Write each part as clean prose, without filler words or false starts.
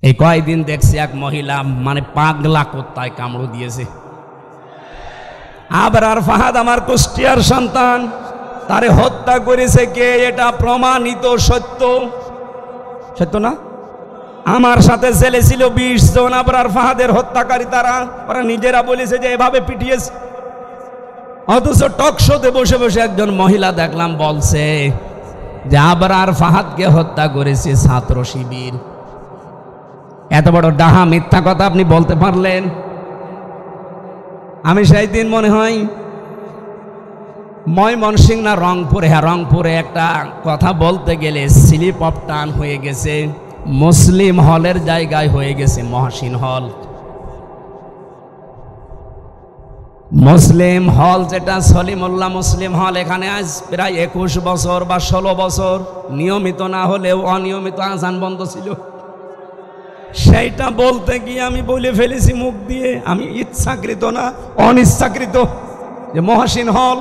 এই কয়েকদিন দেখছি এক মহিলা মানে পাগলা কুত্তায় কামড় দিয়েছে। আবরার ফাহাদ আমার কুষ্টিয়ার সন্তান, তারে হত্যা করেছে কে? এটা প্রমাণিত সত্য, সত্য না? আমার সাথে জেলে ছিল 20 জন আবরার ফাহাদের হত্যাকারী। ওরা নিজেরা বলেছে যে এভাবে পিটিয়েছে। অথচ টক শোতে বসে বসে একজন মহিলা দেখলাম বলছে যে আবরার ফাহাদকে হত্যা করেছে ছাত্র শিবির। এত বড় ডাহা মিথ্যা কথা আপনি বলতে পারলেন? আমি সেই দিন মনে হয় ময়মনসিংহ না রংপুরে, হ্যাঁ রংপুরে একটা কথা বলতে গেলে স্লিপ অফ টান হয়ে গেছে, মুসলিম হলের জায়গায় হয়ে গেছে মহসিন হল। মুসলিম হল যেটা সলিমুল্লাহ মুসলিম হল, এখানে আজ প্রায় 21 বছর বা 16 বছর নিয়মিত না হলেও অনিয়মিত আজান বন্ধ ছিল। সেইটা বলতে গিয়ে আমি বলে ফেলেছি মুখ দিয়ে, আমি ইচ্ছাকৃত না অনিচ্ছাকৃত, যে মহসিন হল।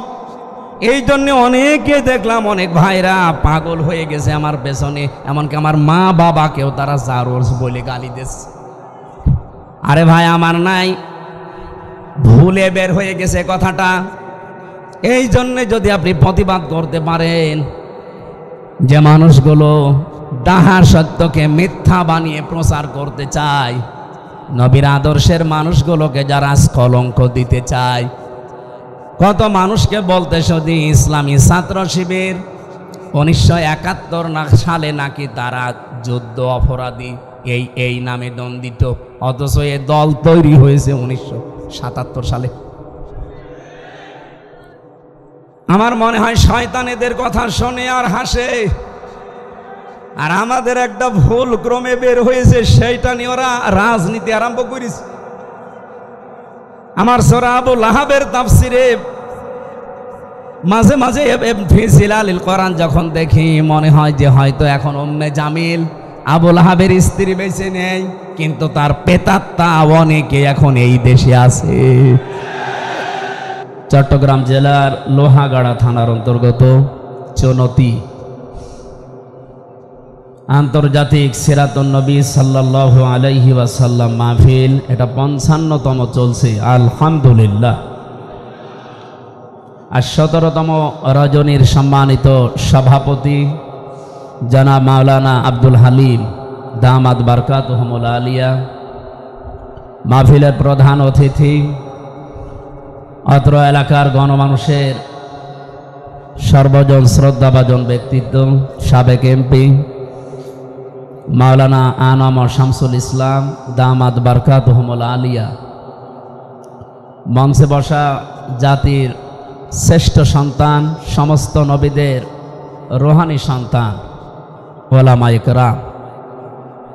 এই জন্য অনেকে দেখলাম, অনেক ভাইরা পাগল হয়ে গেছে আমার পেছনে, এমনকি আমার মা বাবাকেও তারা জারোস বলে গালি দিচ্ছে। আরে ভাই আমার নাই, ভুলে বের হয়ে গেছে কথাটা। এই জন্যে যদি আপনি প্রতিবাদ করতে পারেন যে মানুষগুলো ডাহা সত্যকে মিথ্যা বানিয়ে প্রচার করতে চায়, নবীর আদর্শের মানুষগুলোকে যারা কলঙ্ক দিতে চায়, কত মানুষকে বলতে শুধু ইসলামী ছাত্র শিবির 1971 সালে নাকি তারা যুদ্ধ অপরাধী এই নামে দণ্ডিত, অথচ এ দল তৈরি হয়েছে 1977 সালে। আমার মনে হয় শয়তান এদের কথা শোনে আর হাসে, আর আমাদের একটা ভুল ক্রমে বের হয়েছে, সেইটা নিয়ে ওরা রাজনীতি আরম্ভ করেছে। আমার সূরা আবু লাহাবের তাফসিরে মাঝে মাঝে ফি জিলালিল কোরআন যখন দেখি মনে হয় যে হয়তো এখন উম্মে জামিল আবু লাহাবের স্ত্রী বেঁচে নেই, কিন্তু তার পেতাত্তা অনেকে এখন এই দেশে আছে। চট্টগ্রাম জেলার লোহাগাড়া থানার অন্তর্গত চনতি আন্তর্জাতিক সিরাতুন নবী সাল্লাল্লাহু আলাইহি ওয়াসাল্লাম মাহফিল, এটা 55তম চলছে আলহামদুলিল্লাহ। আর 17তম রজনীর সম্মানিত সভাপতি জনাব মাওলানা আব্দুল হালিম দামাত বারকাতুহুমুল আলিয়া, মাহফিলের প্রধান অতিথি, অত্র এলাকার গণমানুষের সর্বজন শ্রদ্ধাভাজন ব্যক্তিত্ব, সাবেক এমপি মাওলানা আনাম শামসুল ইসলাম দামাত বারকাতুহুমুল আলিয়া, মঞ্চে বসা জাতির শ্রেষ্ঠ সন্তান, সমস্ত নবীদের রোহানি সন্তান ওলামায়ে কেরাম,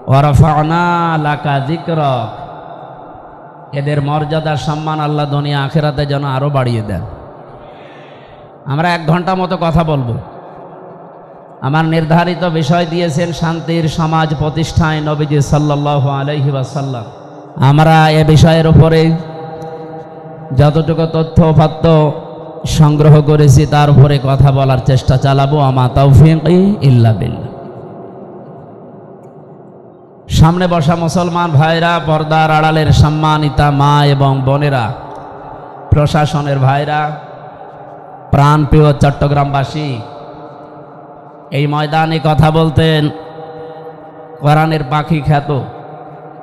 ওয়া রাফা'না লাকা যিকরাক, এদের মর্যাদা সম্মান আল্লাহ দুনিয়া আখিরাতে যেন আরো বাড়িয়ে দেন। আমরা 1 ঘন্টা মতো কথা বলবো। আমার নির্ধারিত বিষয় দিয়েছেন শান্তির সমাজ প্রতিষ্ঠায় নবীজি সাল্লাল্লাহু আলাইহি ওয়াসাল্লাম। আমরা এ বিষয়ের উপরে যতটুকু তথ্যপাত্য সংগ্রহ করেছি তার উপরে কথা বলার চেষ্টা চালাবো। আমা তাওফীকি ইল্লা বিল্লাহ। সামনে বসা মুসলমান ভাইরা, পর্দার আড়ালের সম্মানিতা মা এবং বোনেরা, প্রশাসনের ভাইরা, প্রাণপ্রিয় চট্টগ্রামবাসী, এই ময়দানে কথা বলতেন কোরআনের পাখি খ্যাত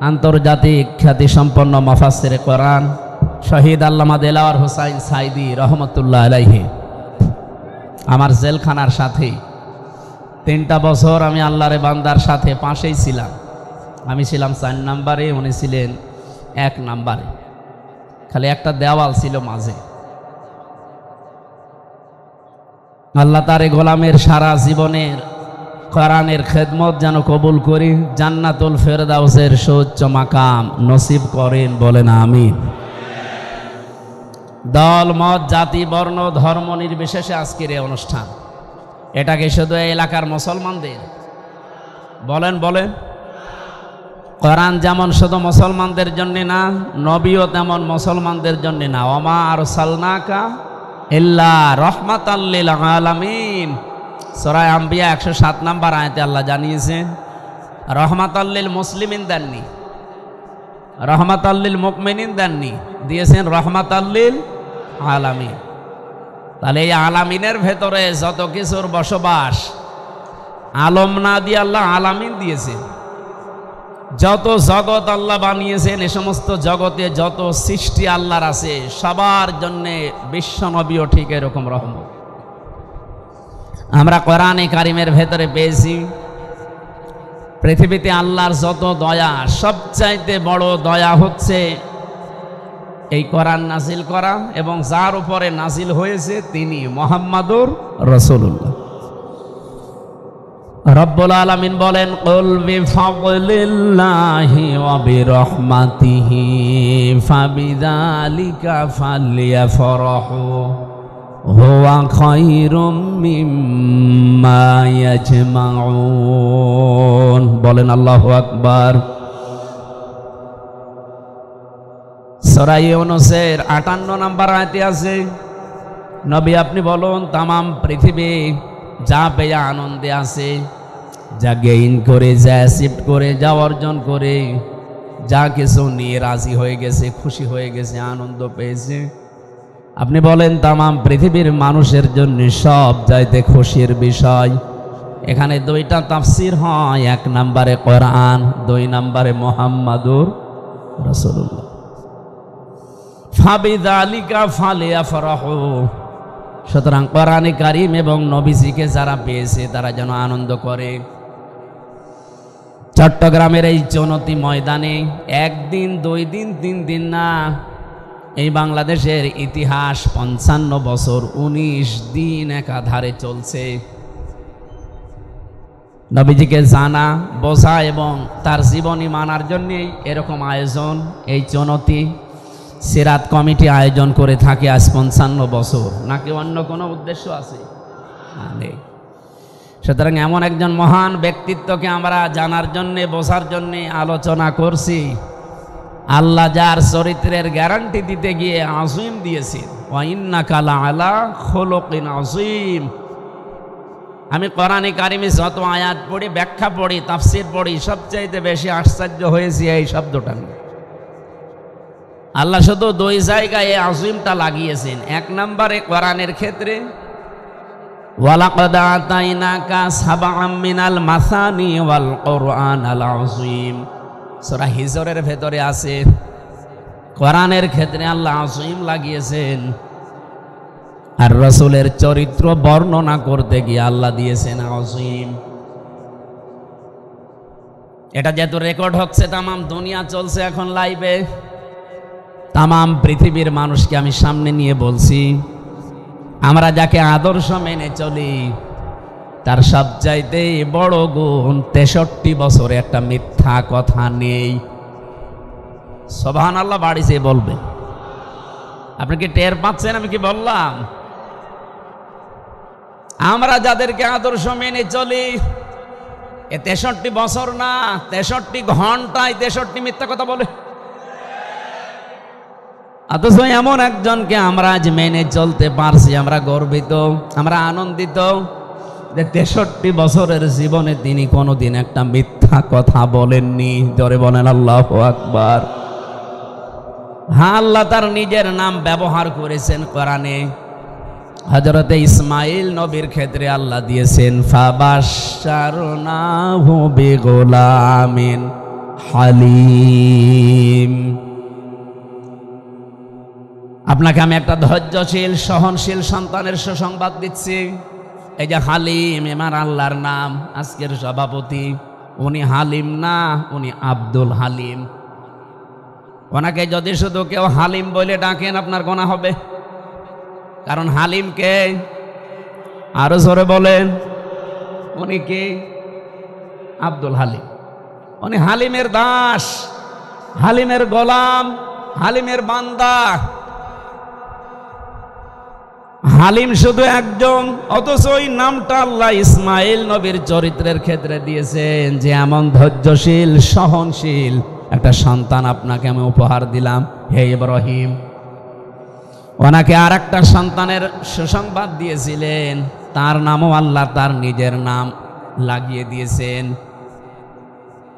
আন্তর্জাতিক খ্যাতিসম্পন্ন মুফাসসিরে কোরআন শহীদ আল্লামা দেলাওয়ার হোসাইন সাইদি রহমতুল্লাহ আলাইহি। আমার জেলখানার সাথে 3টা বছর আমি আল্লাহরে বান্দার সাথে পাশেই ছিলাম। আমি ছিলাম 4 নম্বরে, উনি ছিলেন 1 নম্বরে, খালি একটা দেওয়াল ছিল মাঝে। আল্লাহ তার গোলামের সারা জীবনের কোরআনের খেদমত যেন কবুল করি, জান্নাতুল ফেরদাউসের সুউচ্চ মাকাম নসিব করেন, বলেন আমিন। দল মত জাতি বর্ণ ধর্ম নির্বিশেষে আজকের এই অনুষ্ঠান, এটাকে শুধু এই এলাকার মুসলমানদের বলেন বলেন কোরআন যেমন শুধু মুসলমানদের জন্য না, নবীও তেমন মুসলমানদের জন্য না। ওমা আরসালনাকা ইল্লা রাহমাতাল লিল আলামিন, সূরা আম্বিয়া 107 নম্বর আয়াতে আল্লাহ জানিয়েছেন রহমাতাল্লিল মুসলিমিন দেননি, রহমাতাল্লিল মুমিনিন দেননি, দিয়েছেন রহমাতাল্লিল আলামিন। তাহলে এই আলামিনের ভেতরে যত কিছুর বসবাস, আলম না দিয়ে আল্লাহ আলামিন দিয়েছেন। যত জগৎ আল্লাহ বানিয়েছেন, এ সমস্ত জগতে যত সৃষ্টি আল্লাহর আছে সবার জন্যে বিশ্বনবীও ঠিক এরকম রহমত। আমরা কোরআনে কারিমের ভেতরে পেয়েছি পৃথিবীতে আল্লাহর যত দয়া, সবচাইতে বড় দয়া হচ্ছে এই কোরআন নাজিল করা, এবং যার উপরে নাজিল হয়েছে তিনি মুহাম্মাদুর রাসূলুল্লাহ। রব্বুল আলামিন বলেন, কুল বিফাদলিল্লাহি ওয়া বিরহমাতিহি ফাবিযালিকা ফালইফরাহু হুয়া খায়রুম মিম্মা ইয়াজমাউন। বলেন আল্লাহু আকবার। সূরা ইউনূসের 58 নম্বর আয়াতে আছে, নবী আপনি বলুন তামাম পৃথিবী যা পেয়ে আনন্দে আছে, যা গেইন করে, যা অ্যাচিভ করে, যা অর্জন করে, যা কিছু নিয়ে রাজি হয়ে গেছে, খুশি হয়ে গেছে, আনন্দ পেয়েছে, আপনি বলেন তামাম পৃথিবীর মানুষের জন্য সব চাইতে খুশির বিষয়। এখানে দুইটা তাফসীর হয়, এক নম্বরে কোরআন, দুই নম্বরে মুহাম্মাদুর রাসূলুল্লাহ। ফাবিযালিকা ফালইফরাহু, সুতরাং কোরআনে কারিম এবং নবীজিকে যারা পেয়েছে তারা যেন আনন্দ করে। চট্টগ্রামের এই চৌনতি ময়দানে একদিন, 2 দিন, 3 দিন না, এই বাংলাদেশের ইতিহাস 55 বছর 19 দিন একাধারে চলছে। নবীজিকে জানা, বোঝা এবং তার জীবনী মানার জন্যই এরকম আয়োজন। এই চৌনতি সিরাত কমিটি আয়োজন করে থাকে আজ 55 বছর, নাকি অন্য কোনো উদ্দেশ্য আছে? নেই। সুতরাং এমন একজন মহান ব্যক্তিত্বকে আমরা জানার জন্যে, বোঝার জন্যে আলোচনা করছি। আল্লাহ যার চরিত্রের গ্যারান্টি দিতে গিয়ে আযীম দিয়েছেন, ওয়া ইন্নাকা লাআলা খুলুকিন আযীম। আমি কোরআনে কারিমে যত আয়াত পড়ি, ব্যাখ্যা পড়ি, তাফসীর পড়ি, সবচাইতে বেশি আশ্চর্য হয়েছি এই শব্দটা নিয়ে। আল্লাহ শুধু 2 জায়গায় আযীমটা লাগিয়েছেন। 1 নম্বরে কোরআনের ক্ষেত্রে, ওয়ালাকাদ আতাইনাকা সাবআম মিনাল মাসানি ওয়াল কুরআনাল আযীম। সূরা হিজরের ভেতরে আছে, কোরআনের ক্ষেত্রে আল্লাহ আযীম লাগিয়েছেন। আর রাসূলের চরিত্র বর্ণনা করতে গিয়ে আল্লাহ দিয়েছেন আযীম। এটা যেহেতু রেকর্ড হচ্ছে, তামাম দুনিয়া চলছে এখন লাইভে, তামাম পৃথিবীর মানুষকে আমি সামনে নিয়ে বলছি, আমরা যাকে আদর্শ মেনে চলি তার সবচাইতে বড় গুণ 63 বছরে একটা মিথ্যা কথা নেই। সুবহানাল্লাহ, বাড়িতে বলবেন। আপনি কি টের পাচ্ছেন আমি কি বললাম? আমরা যাদেরকে আদর্শ মেনে চলি, এ 63 বছর না, 63 ঘন্টায় 63 মিথ্যা কথা বলে। অথচ এমন একজনকে আমরা আজ মেনে চলতে পারছি, আমরা গর্বিত, আমরা আনন্দিত যে 63 বছরের জীবনে তিনি কোনোদিন একটা মিথ্যা কথা বলেননি। জোরে বলেন আল্লাহু আকবার। হ্যাঁ, আল্লাহ তার নিজের নাম ব্যবহার করেছেন কোরআনে। হযরতে ইসমাইল নবীর ক্ষেত্রে আল্লাহ দিয়েছেন, ফাবাশশারনাহু বিগুলামিন হালিম। আপনাকে আমি একটা ধৈর্যশীল, সহনশীল সন্তানের সুসংবাদ দিচ্ছি। এই যে হালিম, আমার আল্লাহর নাম। আজকের সভাপতি উনি হালিম না, উনি আব্দুল হালিম। ওনাকে যদি শুধু কেউ হালিম বলে ডাকেন আপনার গুনাহ হবে, কারণ হালিমকে আরো জোরে বলেন, উনি কি? আব্দুল হালিম। উনি হালিমের দাস, হালিমের গোলাম, হালিমের বান্দা। হালিম শুধু একজন, অথচ ওই নামটা আল্লাহ ইসমাইল নবীর চরিত্রের ক্ষেত্রে দিয়েছেন যে এমন ধৈর্যশীল, সহনশীল একটা সন্তান আপনাকে আমি উপহার দিলাম, হে ইব্রাহিম। ওনাকে আর একটা সন্তানের সুসংবাদ দিয়েছিলেন, তার নামও আল্লাহ তার নিজের নাম লাগিয়ে দিয়েছেন।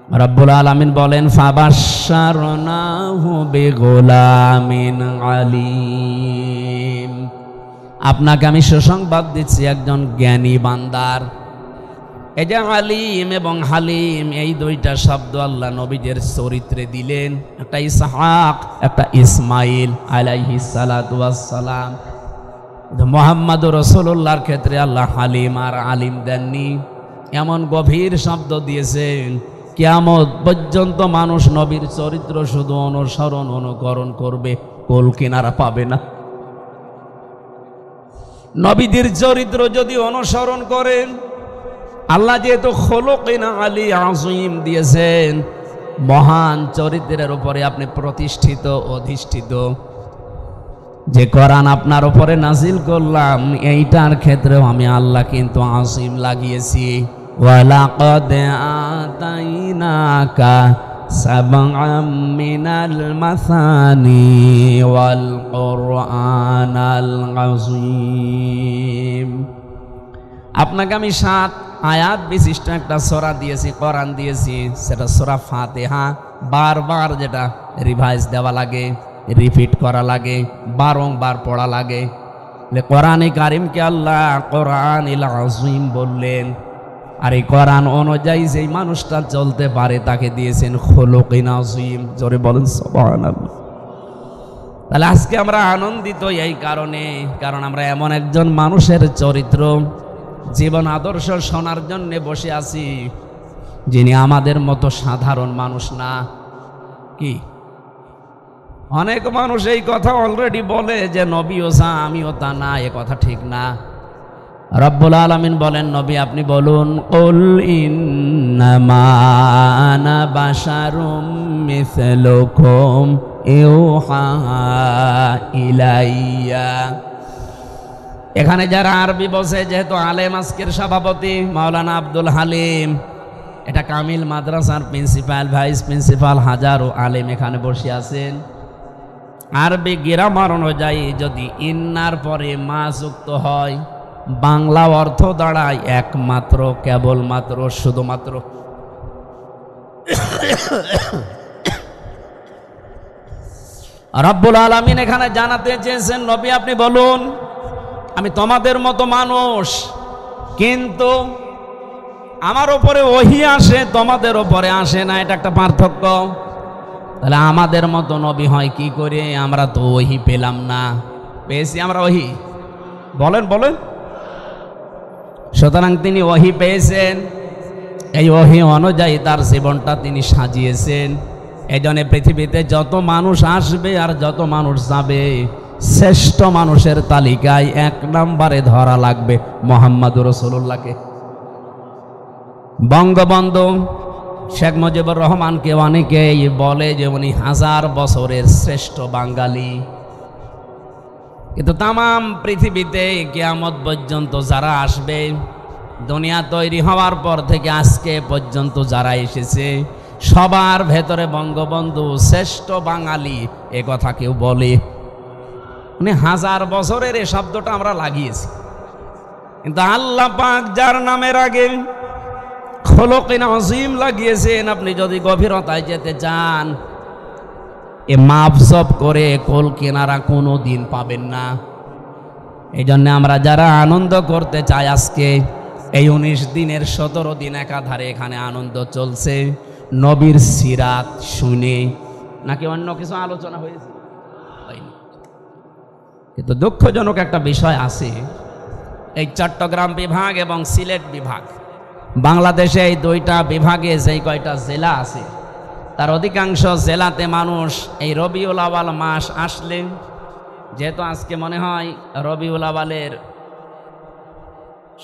রব্বুল আলামিন বলেন ফাবাশশারনাহু বিগুলামিন আলীম, আপনাকে আমি সুসংবাদ দিচ্ছি একজন জ্ঞানী বান্দার। এই যে আলিম এবং হালিম এই দুইটা শব্দ আল্লাহ নবীদের চরিত্রে দিলেন, একটা ইসহাক একটা ইসমাইল আলাইহিস সালাতু ওয়াস সালাম। মুহাম্মদুর রাসূলুল্লাহর ক্ষেত্রে আল্লাহ হালিম আর আলিম দেননি, এমন গভীর শব্দ দিয়েছেন কিয়ামত পর্যন্ত মানুষ নবীর চরিত্র শুধু অনুসরণ অনুকরণ করবে, কোল কিনারা পাবে না। নবীদের চরিত্র যদি অনুসরণ করেন, আল্লাহ যেহেতু খুলুকিন আলী আযীম দিয়েছেন, মহান চরিত্রের উপরে আপনি প্রতিষ্ঠিত অধিষ্ঠিত, যে কোরআন আপনার উপরে নাজিল করলাম এইটার ক্ষেত্রেও আমি আল্লাহ কিন্তু আযীম লাগিয়েছি। ওয়ালাকাদ আতাইনাকা সাবআম মিনাল মাসানি ওয়াল কুরআনাল আযীম, আপনাকে আমি 7 আয়াত বিশিষ্ট একটা সূরা দিয়েছি, কোরআন দিয়েছি, সেটা সূরা ফাতিহা। বারবার যেটা রিভাইজ দেওয়া লাগে, রিপিট করা লাগে, বারংবার পড়া লাগে। কোরআনে কারিমকে আল্লাহ কোরআনুল আযীম বললেন, আর এই কোরআন অনুযায়ী যেই মানুষটা চলতে পারে তাকে দিয়েছেন খুলুকিন আযীম। জোরে বলেন সুবহানাল্লাহ। তাহলে আজকে আমরা আনন্দিত এই কারণে, কারণ আমরা এমন একজন মানুষের চরিত্র, জীবন আদর্শ শোনার জন্য বসে আছি, যিনি আমাদের মতো সাধারণ মানুষ না। কি অনেক মানুষ এই কথা অলরেডি বলে যে নবীও তা আমিও তা না, এ কথা ঠিক না। রব্বুল আলামিন বলেন, নবী আপনি বলুন, কুল ইন্নামা আনা বাশারুম মিসলুকুম ইউহা ইলাইয়া। এখানে যারা আরবি বসে, যেহেতু আলেম আজকের সভাপতি মাওলানা আব্দুল হালিম, এটা কামিল মাদ্রাসার প্রিন্সিপাল, ভাইস প্রিন্সিপাল, হাজারো আলেম এখানে বসে আছেন। আরবি গ্রামার অনুযায়ী যদি ইন্নার পরে মা যুক্ত হয়, বাংলা অর্থ দাঁড়ায় একমাত্র, কেবলমাত্র, শুধুমাত্র। রব্বুল আলামিন এখানে জানাতে চেয়েছেন, নবী আপনি বলুন আমি তোমাদের মতো মানুষ, কিন্তু আমার উপরে ওহী আসে, তোমাদের উপরে আসে না, এটা একটা পার্থক্য। তাহলে আমাদের মতো নবী হয় কি করে? আমরা তো ওহী পেলাম না, পেয়েছি আমরা ওহী? বলেন বলেন। সুতরাং তিনি ওহী পেয়েছেন, এই ওহী অনুযায়ী তার জীবনটা তিনি সাজিয়েছেন। এই জন্য পৃথিবীতে যত মানুষ আসবে আর যত মানুষ যাবে, শ্রেষ্ঠ মানুষের তালিকায় 1 নম্বরে ধরা লাগবে মুহাম্মদুর রাসূলুল্লাহকে। বঙ্গবন্ধু শেখ মুজিবুর রহমানকে অনেকেই বলে যে উনি 1000 বছরের শ্রেষ্ঠ বাঙালি, কিন্তু তামাম পৃথিবীতে কিয়ামত পর্যন্ত যারা আসবে, দুনিয়া তৈরি হওয়ার পর থেকে আজকে পর্যন্ত যারা এসেছে, সবার ভেতরে বঙ্গবন্ধু শ্রেষ্ঠ বাঙালি এ কথা কেউ বলে? উনি 1000 বছরের এই শব্দটা আমরা লাগিয়েছি, কিন্তু আল্লাহ পাক যার নামের আগে খুলুকিন আযীম লাগিয়েছেন, আপনি যদি গভীরতায় যেতে চান, এ মাপজব করে কোল কিনারা কোনো দিন পাবেন না। এই জন্য আমরা যারা আনন্দ করতে চাই, আজকে এই 19 দিনের 17 দিন একাধারে এখানে আনন্দ চলছে, নবীর সিরাত শুনে। নাকি অন্য কিছু আলোচনা হয়েছে? কিন্তু দুঃখজনক একটা বিষয় আছে, এই চট্টগ্রাম বিভাগ এবং সিলেট বিভাগ, বাংলাদেশে এই 2টা বিভাগে যেই কয়টা জেলা আছে, তার অধিকাংশ জেলাতে মানুষ এই রবিউল আওয়াল মাস আসলে, যেহেতু আজকে মনে হয় রবিউল আওয়ালের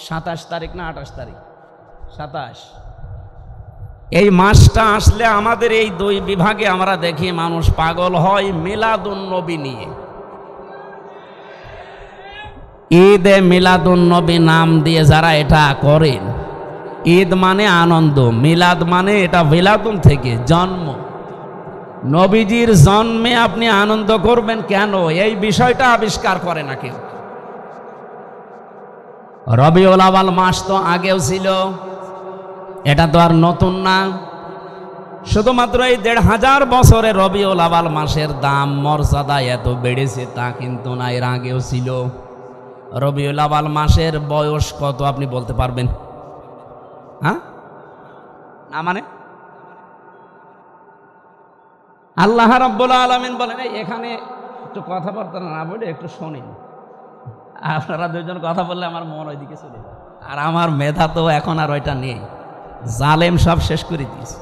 27 তারিখ না 28 তারিখ, 27, এই মাসটা আসলে আমাদের এই 2 বিভাগে আমরা দেখি মানুষ পাগল হয় মিলাদুন নবী নিয়ে। ঈদে মিলাদুন নবী নাম দিয়ে যারা এটা করেন, ঈদ মানে আনন্দ, মিলাদ মানে এটা মিলাদুন থেকে জন্ম, নবীজির জন্মে আপনি আনন্দ করবেন কেন? এই বিষয়টা আবিষ্কার করে না কেউ। রবিউল আওয়াল মাস তো আগেও ছিল, এটা তো আর নতুন না। শুধুমাত্র এই ১৫০০ বছরে রবিউল আউয়াল মাসের দাম মর্যাদা এত বেড়েছে তা কিন্তু না, এর আগেও ছিল। রবিউল আউয়াল মাসের বয়স কত আপনি বলতে পারবেন? হ্যাঁ, না মানে আল্লাহ রাব্বুল আলামিন বলেন, এখানে একটু কথাবার্তা না বলে একটু শোনেন। আপনারা দুজন কথা বললে আমার মন ওইদিকে চলে যায়, আর আমার মেধা তো এখন আর ওইটা নেই। জালেম সব শেষ করে দিয়েছে,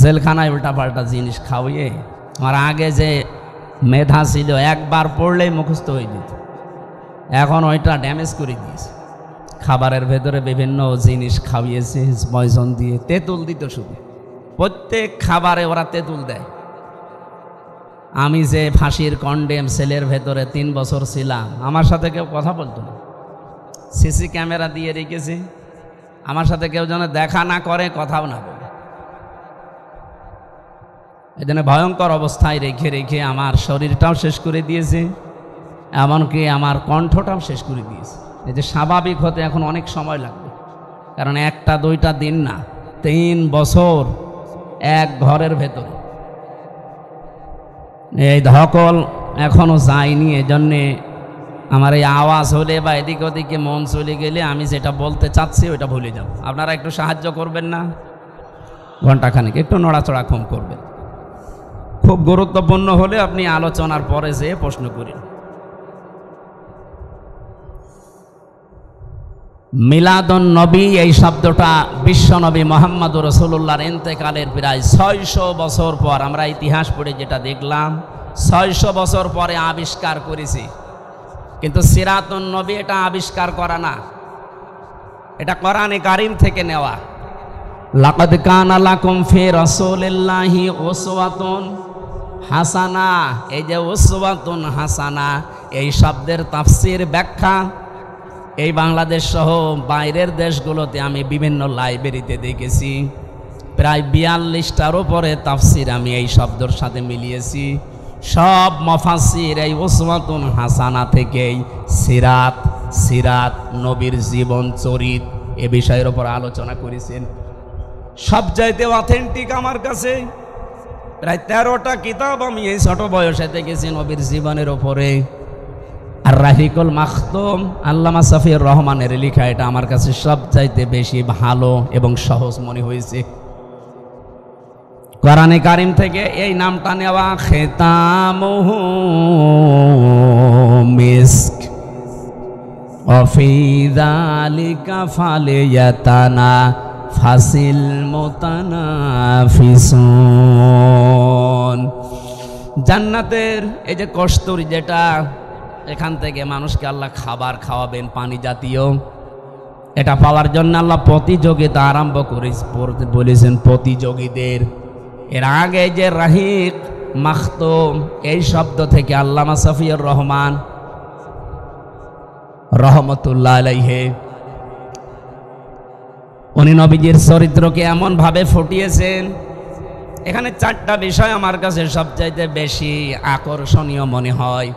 জেলখানায় উল্টা পাল্টা জিনিস খাওয়িয়ে। আমার আগে যে মেধা ছিল একবার পড়লেই মুখস্থ হয়ে যেত, এখন ওইটা ড্যামেজ করে দিয়েছে। খাবারের ভেতরে বিভিন্ন জিনিস খাওয়িয়েছে পয়জন দিয়ে, তেঁতুল দিত শুধু, প্রত্যেক খাবারে ওরা তেঁতুল দেয়। আমি যে ফাঁসির কন্ডেম সেলের ভেতরে 3 বছর ছিলাম, আমার সাথে কেউ কথা বলতো না, সিসি ক্যামেরা দিয়ে রেখেছে, আমার সাথে কেউ যেন দেখা না করে, কথাও না বলে। এই জন্য ভয়ঙ্কর অবস্থায় রেখে রেখে আমার শরীরটাও শেষ করে দিয়েছে, এমনকি আমার কণ্ঠটাও শেষ করে দিয়েছে। এই যে স্বাভাবিক হতে এখন অনেক সময় লাগবে, কারণ 1টা 2টা দিন না, 3 বছর এক ঘরের ভেতরে। এই ধকল এখনো যায়নি, এজন্যে আমার এই আওয়াজ হলে বা এদিক ওদিকে মন চলে গেলে আমি যেটা বলতে চাচ্ছি ওইটা ভুলে যাব। আপনারা একটু সাহায্য করবেন না? ঘন্টাখানেক একটু নড়াচড়া কম করবেন। খুব গুরুত্বপূর্ণ হলে আপনি আলোচনার পরে যেয়ে প্রশ্ন করেন। মিলাদুন নবী এই শব্দটা বিশ্বনবী মুহাম্মদুর রাসূলুল্লাহর ইন্তেকালের প্রায় 600 বছর পর, আমরা ইতিহাস পড়ে যেটা দেখলাম 600 বছর পরে আবিষ্কার করেছি। কিন্তু সিরাতুন নবী এটা আবিষ্কার করা না, এটা কোরআনে কারীম থেকে নেওয়া। লাকাদ কানা লাকুম ফি রাসূলিল্লাহি উসওয়াতুন হাসানা, এই যে উসওয়াতুন হাসানা এই শব্দের তাফসীর ব্যাখ্যা এই বাংলাদেশ সহ বাইরের দেশগুলোতে আমি বিভিন্ন লাইব্রেরিতে দেখেছি, প্রায় 42টার উপরে তাফসীর আমি এই শব্দের সাথে মিলিয়েছি। সব মুফাসসির এই উসওয়াতুন হাসানা থেকেই সিরাত নবীর জীবন চরিত এ বিষয়ের উপর আলোচনা করেছেন। সবচাইতে অথেন্টিক আমার কাছে প্রায় 13টা কিতাব আমি এই ছোট বয়সে দেখেছি নবীর জীবনের উপরে। আর রাহিকুল মাখতুম আল্লামা সাফিউর রহমানের লেখা, এটা আমার কাছে সবচাইতে বেশি ভালো এবং সহজ মনে হয়েছে। কোরআনে কারীম থেকে এই নামটা নেওয়া, খিতামুহু মিস্ক ওয়া ফি যালিকা ফালিয়াতানা ফাসিল মুতানাফিসুন। জান্নাতের এই যে কস্তুরী, যেটা এখান থেকে মানুষকে আল্লাহ খাবার খাওয়াবেন পানি জাতীয়, এটা পাওয়ার জন্য আল্লাহ প্রতিযোগিতা আরম্ভ করে বলেছেন প্রতিযোগীদের। এর আগে যে রাহিক মাখতুম এই শব্দ থেকে আল্লামা সাফিউর রহমান রহমতুল্লাহ আলাইহি উনি নবীজির চরিত্রকে এমন ভাবে ফুটিয়েছেন। এখানে 4টা বিষয় আমার কাছে সবচাইতে বেশি আকর্ষণীয় মনে হয়।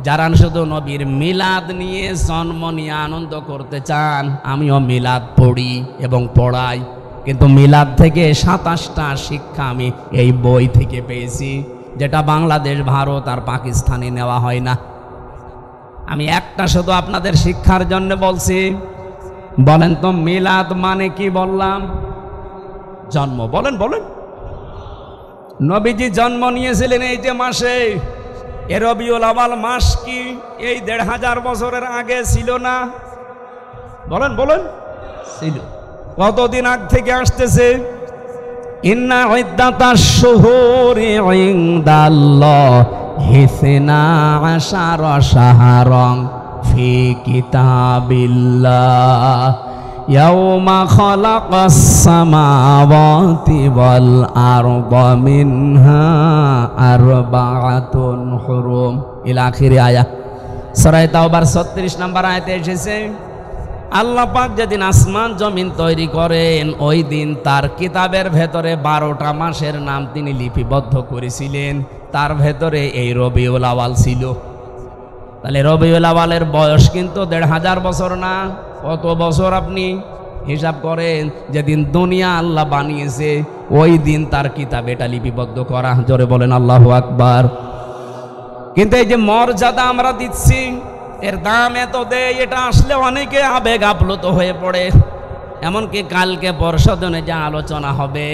যারা শুধু নবীর মিলাদ নিয়ে জন্ম নিয়ে আনন্দ করতে চান, আমিও মিলাদ পড়ি এবং পড়াই, কিন্তু মিলাদ থেকে 27টা শিক্ষা আমি এই বই থেকে পেয়েছি, যেটা বাংলাদেশ, ভারত আর পাকিস্তানে নেওয়া হয় না। আমি একটা শুধু আপনাদের শিক্ষার জন্য বলছি। বলেন তো মিলাদ মানে কি? বললাম জন্ম। বলেন বলেন, নবীজি জন্ম নিয়েছিলেন এই যে মাসে, এ রবিউল আউয়াল মাস কি এই 1500 বছরের আগে ছিল না? বলেন বলেন, ছিল। কতদিন আগ থেকে আসতেছে? ইন্না ইদ্দাতাশ শুহুরি ইনদাল্লাহি 12 শাহরান ফি কিতাবিল্লাহ ইয়াউমা খালাকাস সামাওয়াতি ওয়াল আরদা মিনহা আরবাআতুন হুরুম ইলা আখিরি আয়া। সূরা তাওবার 36 নম্বর আয়াতে এসেছে, আল্লাহ পাক যেদিন আসমান জমিন তৈরি করেন ওই দিন তার কিতাবের ভেতরে 12টা মাসের নাম তিনি লিপিবদ্ধ করেছিলেন, তার ভেতরে এই রবিউল আউয়াল ছিল। তাহলে রবিউল আউয়ালের বয়স কিন্তু 1500 বছর না। কত বছর আপনি হিসাব করেন যেদিন দুনিয়া আল্লাহ বানিয়েছে ওই দিন তার কিতাব এটা লিপিবদ্ধ করা। জোরে বলেন আল্লাহু আকবার। কিন্তু এই যে মর্যাদা আমরা দিচ্ছি, এর দাম এত দেয়, এটা আসলে অনেকে আবেগ আপ্লুত হয়ে পড়ে। এমনকি কালকে পরশোধনে যা আলোচনা হবে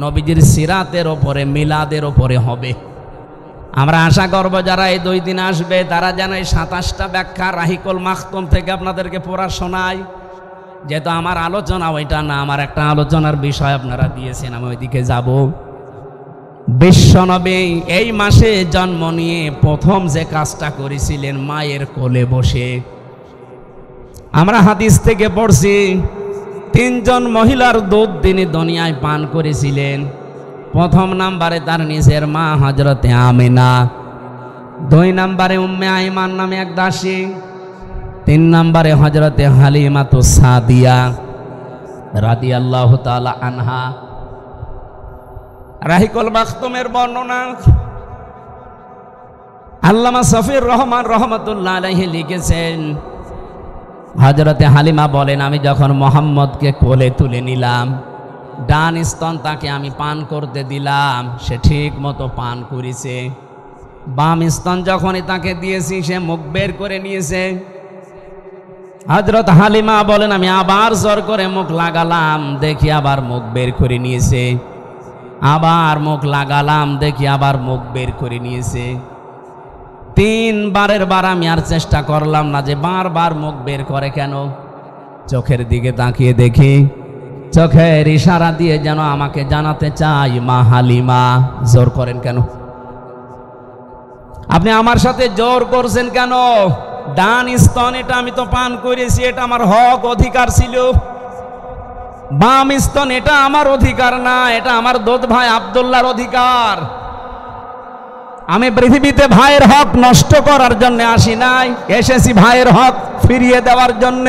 নবীজির সিরাতের ওপরে, মিলাদের ওপরে হবে। আমরা আশা করব যারা এই 2 দিন আসবে তারা যেন এই 27টা ব্যাখ্যা রাহিকুল মাখতুম থেকে আপনাদেরকে পড়া শোনায়। যেহেতু আমার আলোচনা ওইটা না, আমার একটা আলোচনার বিষয় আপনারা দিয়েছেন, আমি ওইদিকে যাব। বিশ্বনবী এই মাসে জন্ম নিয়ে প্রথম যে কাজটা করেছিলেন মায়ের কোলে বসে। আমরা হাদিস থেকে পড়ছি 3 জন মহিলার দুধ তিনি দুনিয়ায় পান করেছিলেন। প্রথম নাম্বারে তার নিজের মা হযরতে আমিনা, 2 নাম্বারে উম্মে আইমান নামে এক দাসী, 3 নাম্বারে হযরতে হালিমাতুস সাদিয়া রাদিয়াল্লাহু তাআলা আনহা। রাহিকুল মাখতুমের বর্ণনা আল্লামা সফির রহমান রহমাতুল্লাহ আলাইহি লিখেছেন, হযরতে হালিমা বলেন, আমি যখন মোহাম্মদকে কোলে তুলে নিলাম, ডান স্তন তাকে আমি পান করতে দিলাম, সে ঠিক মতো পান করেছে। বাম স্তন যখনই তাকে দিয়েছি সে মুখ বের করে নিয়েছে। হযরত হালিমা বলেন, আমি আবার জোর করে মুখ লাগালাম, দেখি আবার মুখ বের করে নিয়েছে। আবার মুখ লাগালাম, দেখি আবার মুখ বের করে নিয়েছে। 3 বারের বার আমি আর চেষ্টা করলাম না যে বারবার মুখ বের করে কেন। চোখের দিকে তাকিয়ে দেখি চোখের ইশারা দিয়ে যেন আমাকে জানাতে চাই, মা হালিমা জোর করেন কেন? আপনি আমার সাথে জোর করছেন কেন? ডান স্তন এটা আমি তো পান করেছি, এটা আমার হক অধিকার ছিল। বাম স্তন এটা আমার অধিকার না, এটা আমার দুধ ভাই আব্দুল্লাহর অধিকার। আমি পৃথিবীতে ভাইয়ের হক নষ্ট করার জন্য আসি নাই, এসেছি ভাইয়ের হক ফিরিয়ে দেওয়ার জন্য।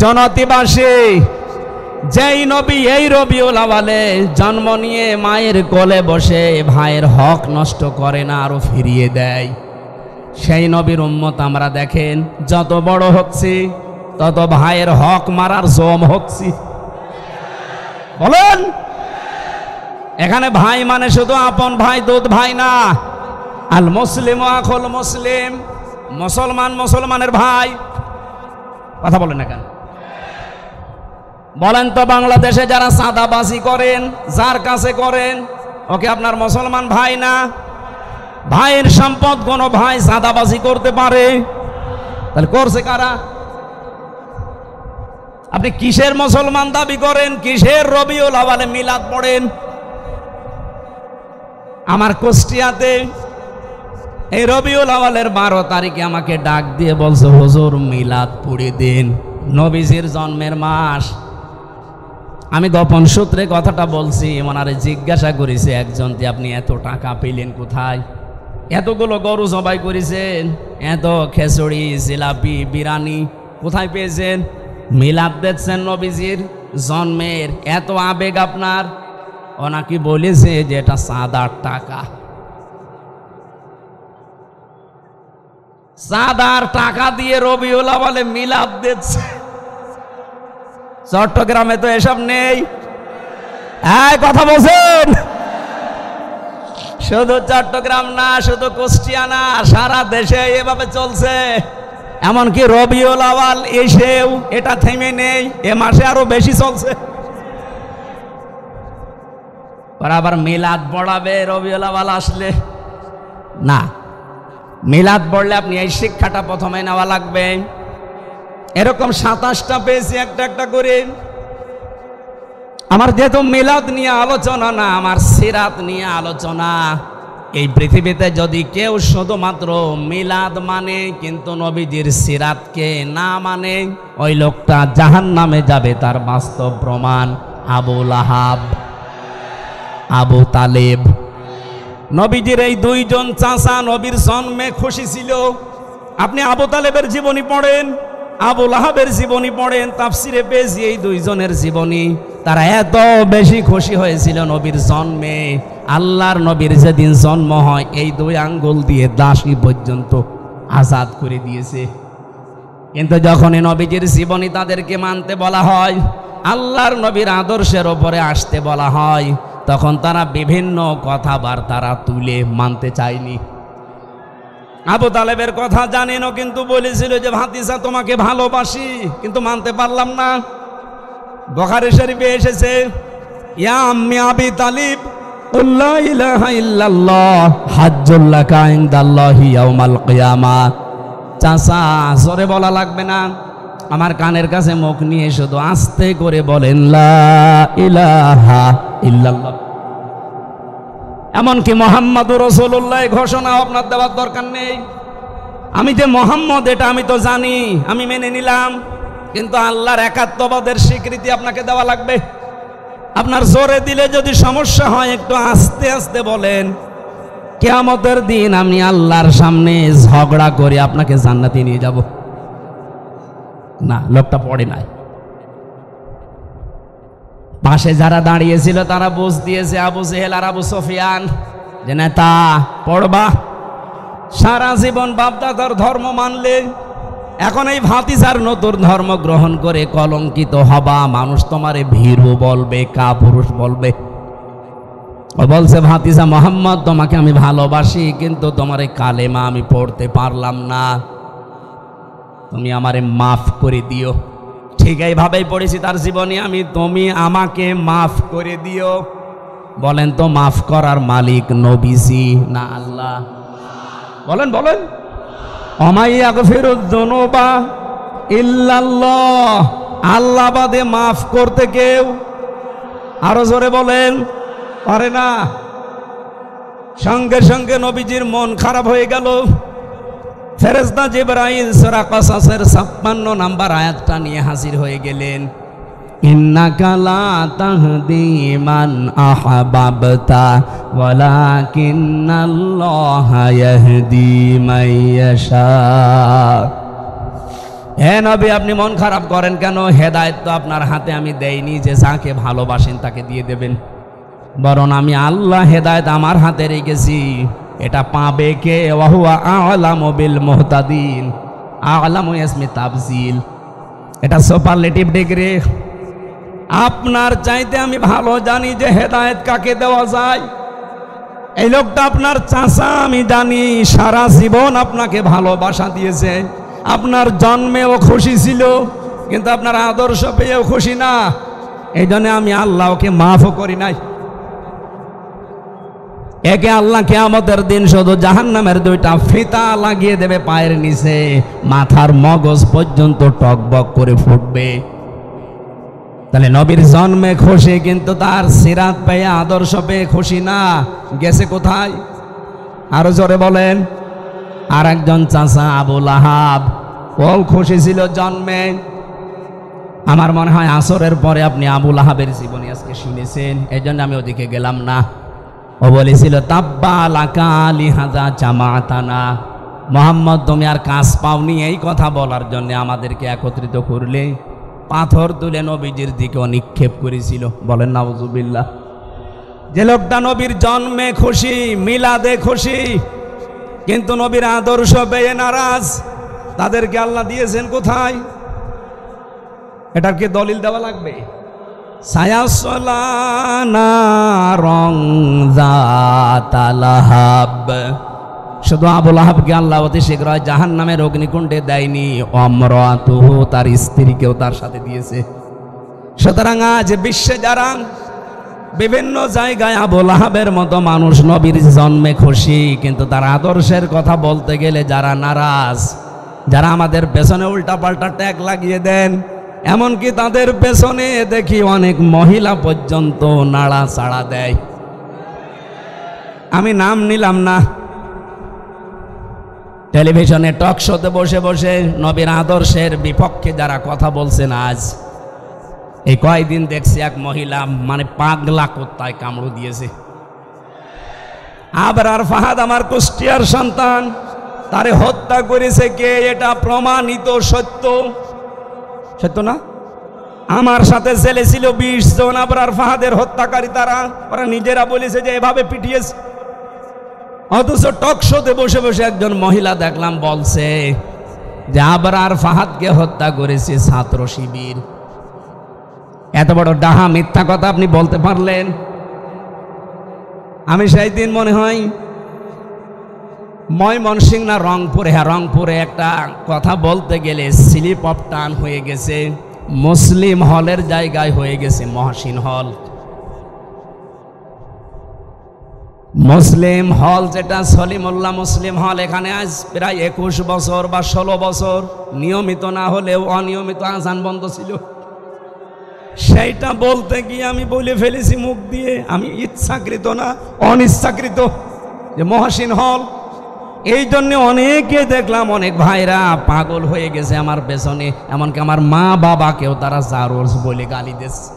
জনতিবাসী যেই নবী এই রবিউল আওয়ালে জন্ম নিয়ে মায়ের কোলে বসে ভাইয়ের হক নষ্ট করে না, আরো ফিরিয়ে দেয়, সেই নবীর উম্মত আমরা দেখেন যত বড় হচ্ছে তত ভাইয়ের হক মারার জম হচ্ছি। বলেন, এখানে ভাই মানে শুধু আপন ভাই, দুধ ভাই না। আল মুসলিম আখুল মুসলিম, মুসলমান মুসলমানের ভাই। কথা বলেন না কেন? বলেন তো, বাংলাদেশে যারা চাঁদাবাজি করেন, যার কাছে করেন, ওকে আপনার মুসলমান ভাই না? ভাইয়ের সম্পদ কোন ভাই চাঁদাবাজি করতে পারে? তাহলে করছে কারা? আপনি কিসের মুসলমান দাবি করেন? কিসের রবিউল আওয়ালে মিলাদ পড়েন? আমার কুষ্টিয়াতে এই রবিউল আওয়ালের 12 তারিখে আমাকে ডাক দিয়ে বলছে, হুজুর মিলাদ পড়ে দিন, নবীজির জন্মের মাস। আমি গোপন সূত্রে কথাটা বলছি, ওনারে জিজ্ঞাসা করেছে একজন, আপনি এত টাকা পেলেন কোথায়? এতগুলো গরু জবাই করেছেন, এত খেচড়ি জিলাপি বিরানি কোথায় পেয়েছেন? মিলাদ দিচ্ছেন নবীজির জন্মের, এত আবেগ আপনার। ওনাকে বলেছে যে এটা চাঁদার টাকা। চাঁদার টাকা দিয়ে রবিউল আওয়ালে মিলাদ দিচ্ছে। চট্টগ্রামে তো এসব নেই। এই কথা বলছেন, শুধু চট্টগ্রাম না, শুধু কুষ্টিয়া না, সারা দেশে এভাবে চলছে। এমনকি রবিউল আওয়াল এসেও এটা থেমে নেই, এ মাসে আরো বেশি চলছে। ওরা আবার মিলাদ পড়াবে রবিউল আওয়াল আসলে না। মিলাদ পড়লে আপনি এই শিক্ষাটা প্রথমে নেওয়া লাগবে। এরকম 27টা পেয়েছি একটা একটা করে। আমার যেহেতু মিলাদ নিয়ে আলোচনা না, আমার সিরাত নিয়ে আলোচনা। এই পৃথিবীতে যদি কেউ শুধুমাত্র মিলাদ মানে কিন্তু নবীজির সিরাতকে না মানে, ওই লোকটা জাহান্নামে যাবে। তার বাস্তব প্রমাণ আবু লাহাব, আবু তালেব। নবীজির এই 2 জন চাচা নবীর জন্মে খুশি ছিল। আপনি আবু তালেবের জীবনী পড়েন, আবু লাহাবের জীবনী পড়েন, তাফসিরে পেয়েছি এই 2 জনের জীবনী। তারা এত বেশি খুশি হয়েছিল নবীর জন্মে, আল্লাহর নবীর যেদিন জন্ম হয় এই 2 আঙ্গুল দিয়ে দাসী পর্যন্ত আজাদ করে দিয়েছে। কিন্তু যখনই নবীজির জীবনী তাদেরকে মানতে বলা হয়, আল্লাহর নবীর আদর্শের ওপরে আসতে বলা হয়, তখন তারা বিভিন্ন কথাবার্তারা তুলে মানতে চায়নি। আবু তালেবের কথা জানেনও, কিন্তু বলেছিল যে ভাতিজা তোমাকে ভালোবাসি, কিন্তু মানতে পারলাম না। বুখারী শরীফে এসেছে, ইয়া আম্মি আবি তালিব কুল লা ইলাহা ইল্লাল্লাহ হাজ্জুল লাকা ইনদাল্লাহি ইয়াউমাল কিয়ামা। চাচা, জোরে বলা লাগবে না, আমার কানের কাছে মুখ নিয়ে শুধু আস্তে করে বলেন লা ইলাহা ইল্লাল্লাহ। এমনকি মুহাম্মাদুর রাসূলুল্লাহ ঘোষণা আপনার দেওয়ার দরকার নেই। আমি যে মুহাম্মদ এটা আমি তো জানি, আমি মেনে নিলাম, কিন্তু আল্লাহর একাত্মবাদের স্বীকৃতি আপনাকে দেওয়া লাগবে। আপনার জোরে দিলে যদি সমস্যা হয়, একটু আস্তে আস্তে বলেন। কিয়ামতের দিন আমি আল্লাহর সামনে ঝগড়া করে আপনাকে জান্নাতে নিয়ে যাব। না, লোকটা পড়ে নাই। পাশে যারা দাঁড়িয়েছিল তারা বুঝ দিয়েছে, আবু জেহেল আর আবু সুফিয়ান, যে নেতা পড়বা, সারা জীবন বাপদাদার ধর্ম মানলে, এখন এই ভাতিজার নতুন ধর্ম গ্রহণ করে কলঙ্কিত হবা। মানুষ তোমারে ভীরু বলবে, কাপুরুষ বলবে। ও বলছে, ভাতিজা মোহাম্মদ তোমাকে আমি ভালোবাসি, কিন্তু তোমার এই কালেমা আমি পড়তে পারলাম না, তুমি আমারে মাফ করে দিও। ঠিক এইভাবেই পড়েছি তার জীবনে আমি, তুমি আমাকে মাফ করে দিও। বলেন তো, মাফ করার মালিক নবীজি না আল্লাহ? বলেন বলেন। ওমাই ইয়াগফিরুয যুনুবা ইল্লাল্লাহ, আল্লাহ বাদে মাফ করতে কেউ, আরো জোরে বলেন, পারে না। সঙ্গে সঙ্গে নবীজির মন খারাপ হয়ে গেল। ফেরেশতা জিবরাইল সূরা কসাসের 56 নাম্বার আয়াতটা নিয়ে হাজির হয়ে গেলেন। ইন্নাকা লা তাহদি মান আহবাবতা ওয়ালাকিন্নাল্লাহা ইয়াহদি মান ইয়াশা। হে নবী, আপনি মন খারাপ করেন কেন? হেদায়েত তো আপনার হাতে আমি দেইনি যে যাকে ভালোবাসেন তাকে দিয়ে দেবেন, বরং আমি আল্লাহ হেদায়েত আমার হাতে রেখেছি। এটা পাবে কে? ওয়াহুয়া আ'লামু বিল মুহতাদিন। আ'লামু ইসমি তাফজিল, এটা সুপারলেটিভ ডিগ্রি। আপনার চাইতে আমি ভালো জানি যে হেদায়েত কাকে দেওয়া যায়। এই লোকটা আপনার চাচা, আমি জানি সারা জীবন আপনাকে ভালোবাসা দিয়েছে। আপনার জন্মেও খুশি ছিল, কিন্তু আপনার আদর্শ পেয়েও খুশি না। এই জন্য আমি আল্লাহকে মাফও করি নাই। একে আল্লাহ কিয়ামতের দিন শুধু জাহান্নামের 2টা ফিতা লাগিয়ে দেবে পায়ের নিচে, মাথার মগজ পর্যন্ত টকবক করে ফুটবে। তাহলে নবীর জন্মে খুশি, কিন্তু তার সিরাত পেয়ে আদর্শ পেয়ে খুশি না। গেছে কোথায়? আরো জোরে বলেন। আর একজন চাচা আবু লাহাব, ও খুশি ছিল জন্মে। আমার মনে হয় আসরের পরে আপনি আবু লাহাবের জীবনী আজকে শুনেছেন, এই জন্য আমি ওদিকে গেলাম না। ও বলেছিল, তাব্বা লাকা লিহাযা জামাতানা, মুহাম্মদ তুমি আর কাজ পাওনি এই কথা বলার জন্য আমাদেরকে একত্রিত করলে। পাথর তুলে নবীজির দিকে নিক্ষেপ করেছিল। বলেন নাউজুবিল্লাহ। যে লোকটা নবীর জন্মে খুশি, মিলাদে খুশি, কিন্তু নবীর আদর্শ পেয়ে নারাজ, তাদেরকে আল্লাহ দিয়েছেন কোথায়? এটার কি দলিল দেওয়া লাগবে? সায়াসলা নারং যাতা লাহাব। শুধু আবু লাহাবকে আল্লাহ অতি শীঘ্র জাহান্নামের অগ্নিকুণ্ডে দেয়নি, অমরাতুহু তার স্ত্রীকেও তার সাথে দিয়েছে। সুতরাং আজ বিশ্বে যারা বিভিন্ন জায়গায় আবু লাহাবের মতো মানুষ নবীর জন্মে খুশি, কিন্তু তার আদর্শের কথা বলতে গেলে যারা নারাজ, যারা আমাদের পেছনে উল্টাপাল্টা ট্যাগ লাগিয়ে দেন, এমনকি তাদের পেছনে দেখি অনেক মহিলা পর্যন্ত নাড়াচাড়া দেয়। আমি নাম নিলাম না। টেলিভিশনে টক শোতে বসে বসে নবীর আদর্শের বিপক্ষে যারা কথা বলছেন, আজ এই কয়েকদিন দেখছি এক মহিলা মানে পাগলা কুত্তায় কামড় দিয়েছে। আবরার ফাহাদ আমার কুষ্টিয়ার সন্তান, তারে হত্যা করেছে কে? এটা প্রমাণিত সত্য। সত্য না? আমার সাথে জেলে ছিল 20 জন আবরার ফাহাদের হত্যাকারী। ওরা নিজেরা বলেছে যে এভাবে পিটিয়েছে। অথচ টক শোতে বসে বসে একজন মহিলা দেখলাম বলছে যে আবরার ফাহাদকে হত্যা করেছে ছাত্র শিবির। এত বড় ডাহা মিথ্যা কথা আপনি বলতে পারলেন? আমি সেই দিন মনে হয় ময়মনসিংহ না রংপুরে, হ্যাঁ রংপুরে একটা কথা বলতে গেলে স্লিপ অফ টান হয়ে গেছে, মুসলিম হলের জায়গায় হয়ে গেছে মহসিন হল। মুসলিম হল যেটা সলিমুল্লাহ মুসলিম হল, এখানে আজ প্রায় 21 বছর বা 16 বছর নিয়মিত না হলেও অনিয়মিত আজান বন্ধ ছিল। সেইটা বলতে গিয়ে আমি বলে ফেলেছি মুখ দিয়ে, আমি ইচ্ছাকৃত না অনিচ্ছাকৃত, যে মহসিন হল। এই জন্য অনেকে দেখলাম, অনেক ভাইরা পাগল হয়ে গেছে আমার পেছনে, এমনকি আমার মা বাবাকেও তারা জারোজ বলে গালি দিচ্ছে।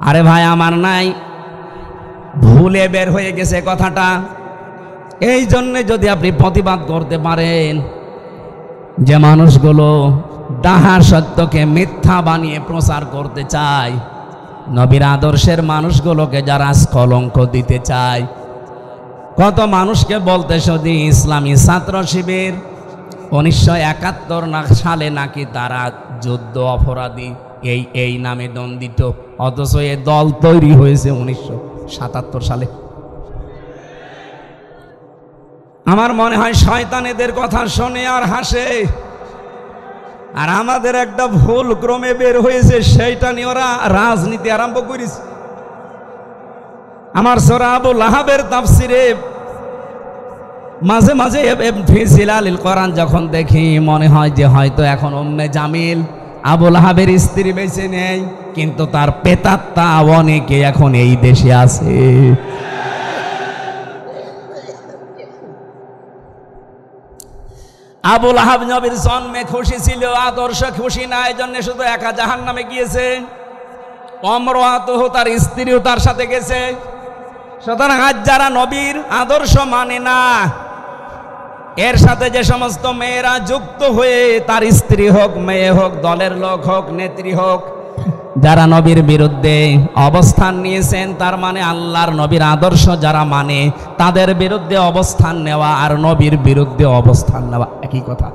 আরে ভাই আমার নাই, ভুলে বের হয়ে গেছে কথাটা। এই জন্যে যদি আপনি প্রতিবাদ করতে পারেন যে মানুষগুলো ডাহা সত্যকে মিথ্যা বানিয়ে প্রচার করতে চায়, নবীর আদর্শের মানুষগুলোকে যারা কলঙ্ক দিতে চায়, কত মানুষকে বলতে শুধু ইসলামী ছাত্র শিবির 1971 সালে নাকি তারা যুদ্ধ অপরাধী এই নামে দণ্ডিত, অথচ এ দল তৈরি হয়েছে 1977 সালে। আমার মনে হয় শয়তান এদের কথা শোনে আর হাসে, আর আমাদের একটা ভুল ক্রমে বের হয়েছে, সেইটা নিয়ে ওরা রাজনীতি আরম্ভ করেছে। আমার সূরা আবু লাহাবের তাফসিরে মাঝে মাঝে ফি জিলালিল কোরআন যখন দেখি মনে হয় যে হয়তো এখন উম্মে জামিল আবু লাহাবের স্ত্রী বেঁচে নেই, কিন্তু তার পেতাত্তা অনেকে এখন এই দেশে আছে। আবু লাহাব নবীর জন্মে খুশি ছিল, আদর্শ খুশি না, এই জন্য শুধু একা জাহান্নামে গিয়েছে। অমরাতুহু তার স্ত্রীও তার সাথে গেছে। সুতরাং আজ যারা নবীর আদর্শ মানে না, এর সাথে যে সমস্ত মেয়েরা যুক্ত হয়ে, তার স্ত্রী হোক মেয়ে হোক দলের লোক হোক নেত্রী হোক, যারা নবীর বিরুদ্ধে অবস্থান নিয়েছেন, তার মানে আল্লাহর নবীর আদর্শ যারা মানে তাদের বিরুদ্ধে অবস্থান নেওয়া আর নবীর বিরুদ্ধে অবস্থান নেওয়া একই কথা।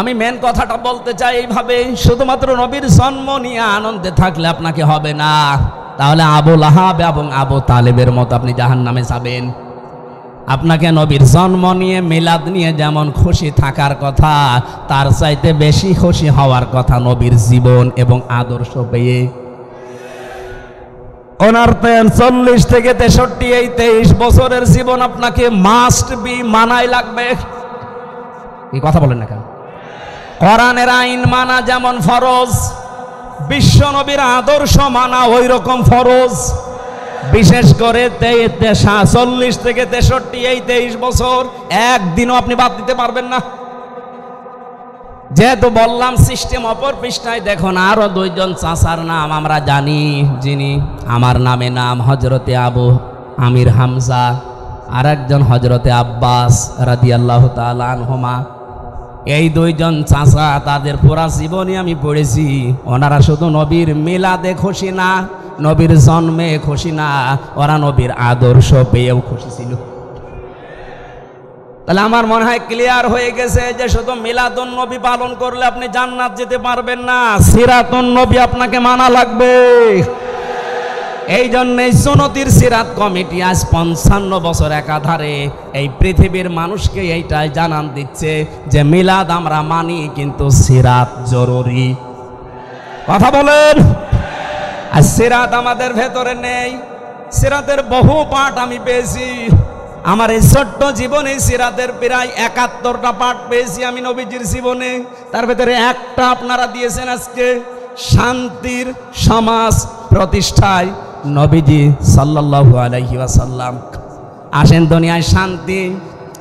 আমি মেন কথাটা বলতে চাই এইভাবে, শুধুমাত্র নবীর জন্ম নিয়ে আনন্দে থাকলে আপনাকে হবে না, তাহলে আবু লাহাব এবং আবু তালেবের মতো আপনি জাহান্নামে যাবেন। আপনাকে নবীর জন্ম নিয়ে মিলাদ নিয়ে যেমন খুশি থাকার কথা, তার চাইতে বেশি খুশি হওয়ার কথা নবীর জীবন এবং আদর্শ পেয়ে। ওনার 40 থেকে 63 এই 23 বছরের জীবন আপনাকে মাস্ট বি মানাই লাগবে। এই কথা বলেন না কেন? কোরআনের আইন মানা যেমন ফরজ, বিশ্ব নবীর আদর্শ মানা ওই রকম ফরজ। বিশেষ করে 40 থেকে 63 এই 23 বছর একদিনও আপনি বাদ দিতে পারবেন না। যেহেতু বললাম সিস্টেম অপর পৃষ্ঠায় দেখুন আরো 2 জন চাচার নাম আমরা জানি, যিনি আমার নামে নাম হযরতে আবু আমির হামজা, আর একজন হযরতে আব্বাস রাদিয়াল্লাহু তাআলা আনহুমা। এই 2 জন চাচা, তাদের পুরা জীবনী আমি পড়েছি। ওনারা শুধু নবীর মিলাদে খুশি না, নবীর জন্মে খুশি না, ওরা নবীর আদর্শ পেয়েও খুশি ছিল। তাহলে আমার মনে হয় ক্লিয়ার হয়ে গেছে যে শুধু মিলাদুন নবী পালন করলে আপনি জান্নাত যেতে পারবেন না, সিরাতুন নবী আপনাকে মানা লাগবে। এই জন্যই সুন্নতির সিরাত কমিটি আজ 55 বছর একাধারে এই পৃথিবীর মানুষকে এইটাই জানান দিচ্ছে যে মিলাদ আমরা মানি, কিন্তু সিরাত জরুরি। কথা বলেন। আর সিরাত আমাদের ভেতরে নেই। সিরাতের বহু পাঠ আমি পেয়েছি। আমার এই ছোট্ট জীবনে সিরাতের প্রায় 71টা পাঠ পেয়েছি আমি নবীজির জীবনে। তার ভেতরে একটা আপনারা দিয়েছেন আজকে, শান্তির সমাজ প্রতিষ্ঠায় নবীজি সাল্লাল্লাহু আলাইহি ওয়াসাল্লাম। আসেন দুনিয়ায় শান্তি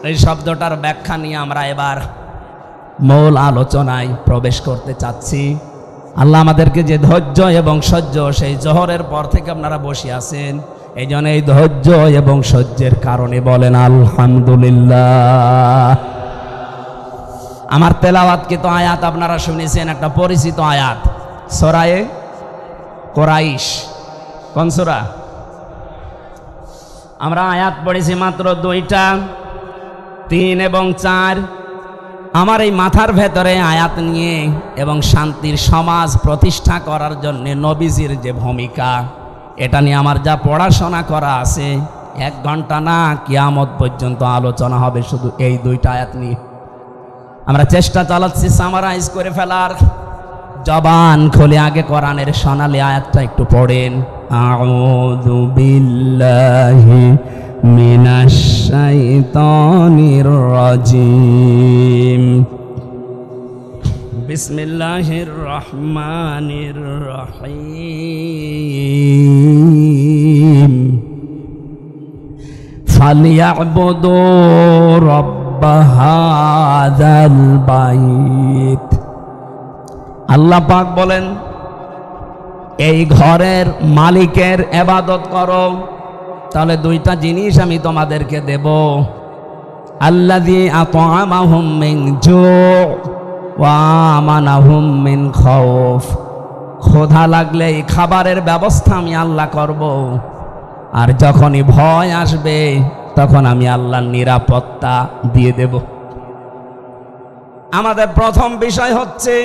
এই শব্দটার ব্যাখ্যা নিয়ে আমরা এবার মূল আলোচনায় প্রবেশ করতে চাচ্ছি। আল্লাহ আমাদেরকে যে ধৈর্য এবং সহ্য, সেই জোহরের পর থেকে আপনারা বসে আছেন, এই জন্য এই ধৈর্য এবং সহ্যের কারণে বলেন আলহামদুলিল্লাহ। আমার তেলাওয়াতকৃত আয়াত আপনারা শুনেছেন, একটা পরিচিত আয়াত সূরায়ে কুরাইশ। কোন সূরা? আমরা আয়াত পড়েছি মাত্র 2টা, 3 এবং 4। আমার এই মাথার ভেতরে আয়াত নিয়ে এবং শান্তির সমাজ প্রতিষ্ঠা করার জন্য নবীজির যে ভূমিকা, এটা নিয়ে আমার যা পড়াশোনা করা আছে, 1 ঘন্টা না কিয়ামত পর্যন্ত আলোচনা হবে শুধু এই 2টা আয়াত নিয়ে। আমরা চেষ্টা চালাচ্ছি সামারাইজ করে ফেলার। জবান খুলে আগে কোরআনের সোনালী আয়াতটা একটু পড়েন। আউযু বিল্লাহি মিনাশ শাইতানির রাজিম। বিসমিল্লাহির রহমানির রহিম। ফালিয়াবুদু রাব্ব হাযাল বাইত। আল্লাহ পাক বলেন, এই ঘরের মালিকের ইবাদত করো। তাহলে 2টা জিনিস আমি তোমাদেরকে দেব। আল্লাযী আত'আমাহুম মিন জু' ওয়া আমানাহুম মিন খাউফ। ক্ষুধা লাগলে এই খাবারের ব্যবস্থা আমি আল্লাহ করব, আর যখনই ভয় আসবে তখন আমি আল্লাহর নিরাপত্তা দিয়ে দেব। আমাদের প্রথম বিষয় হচ্ছে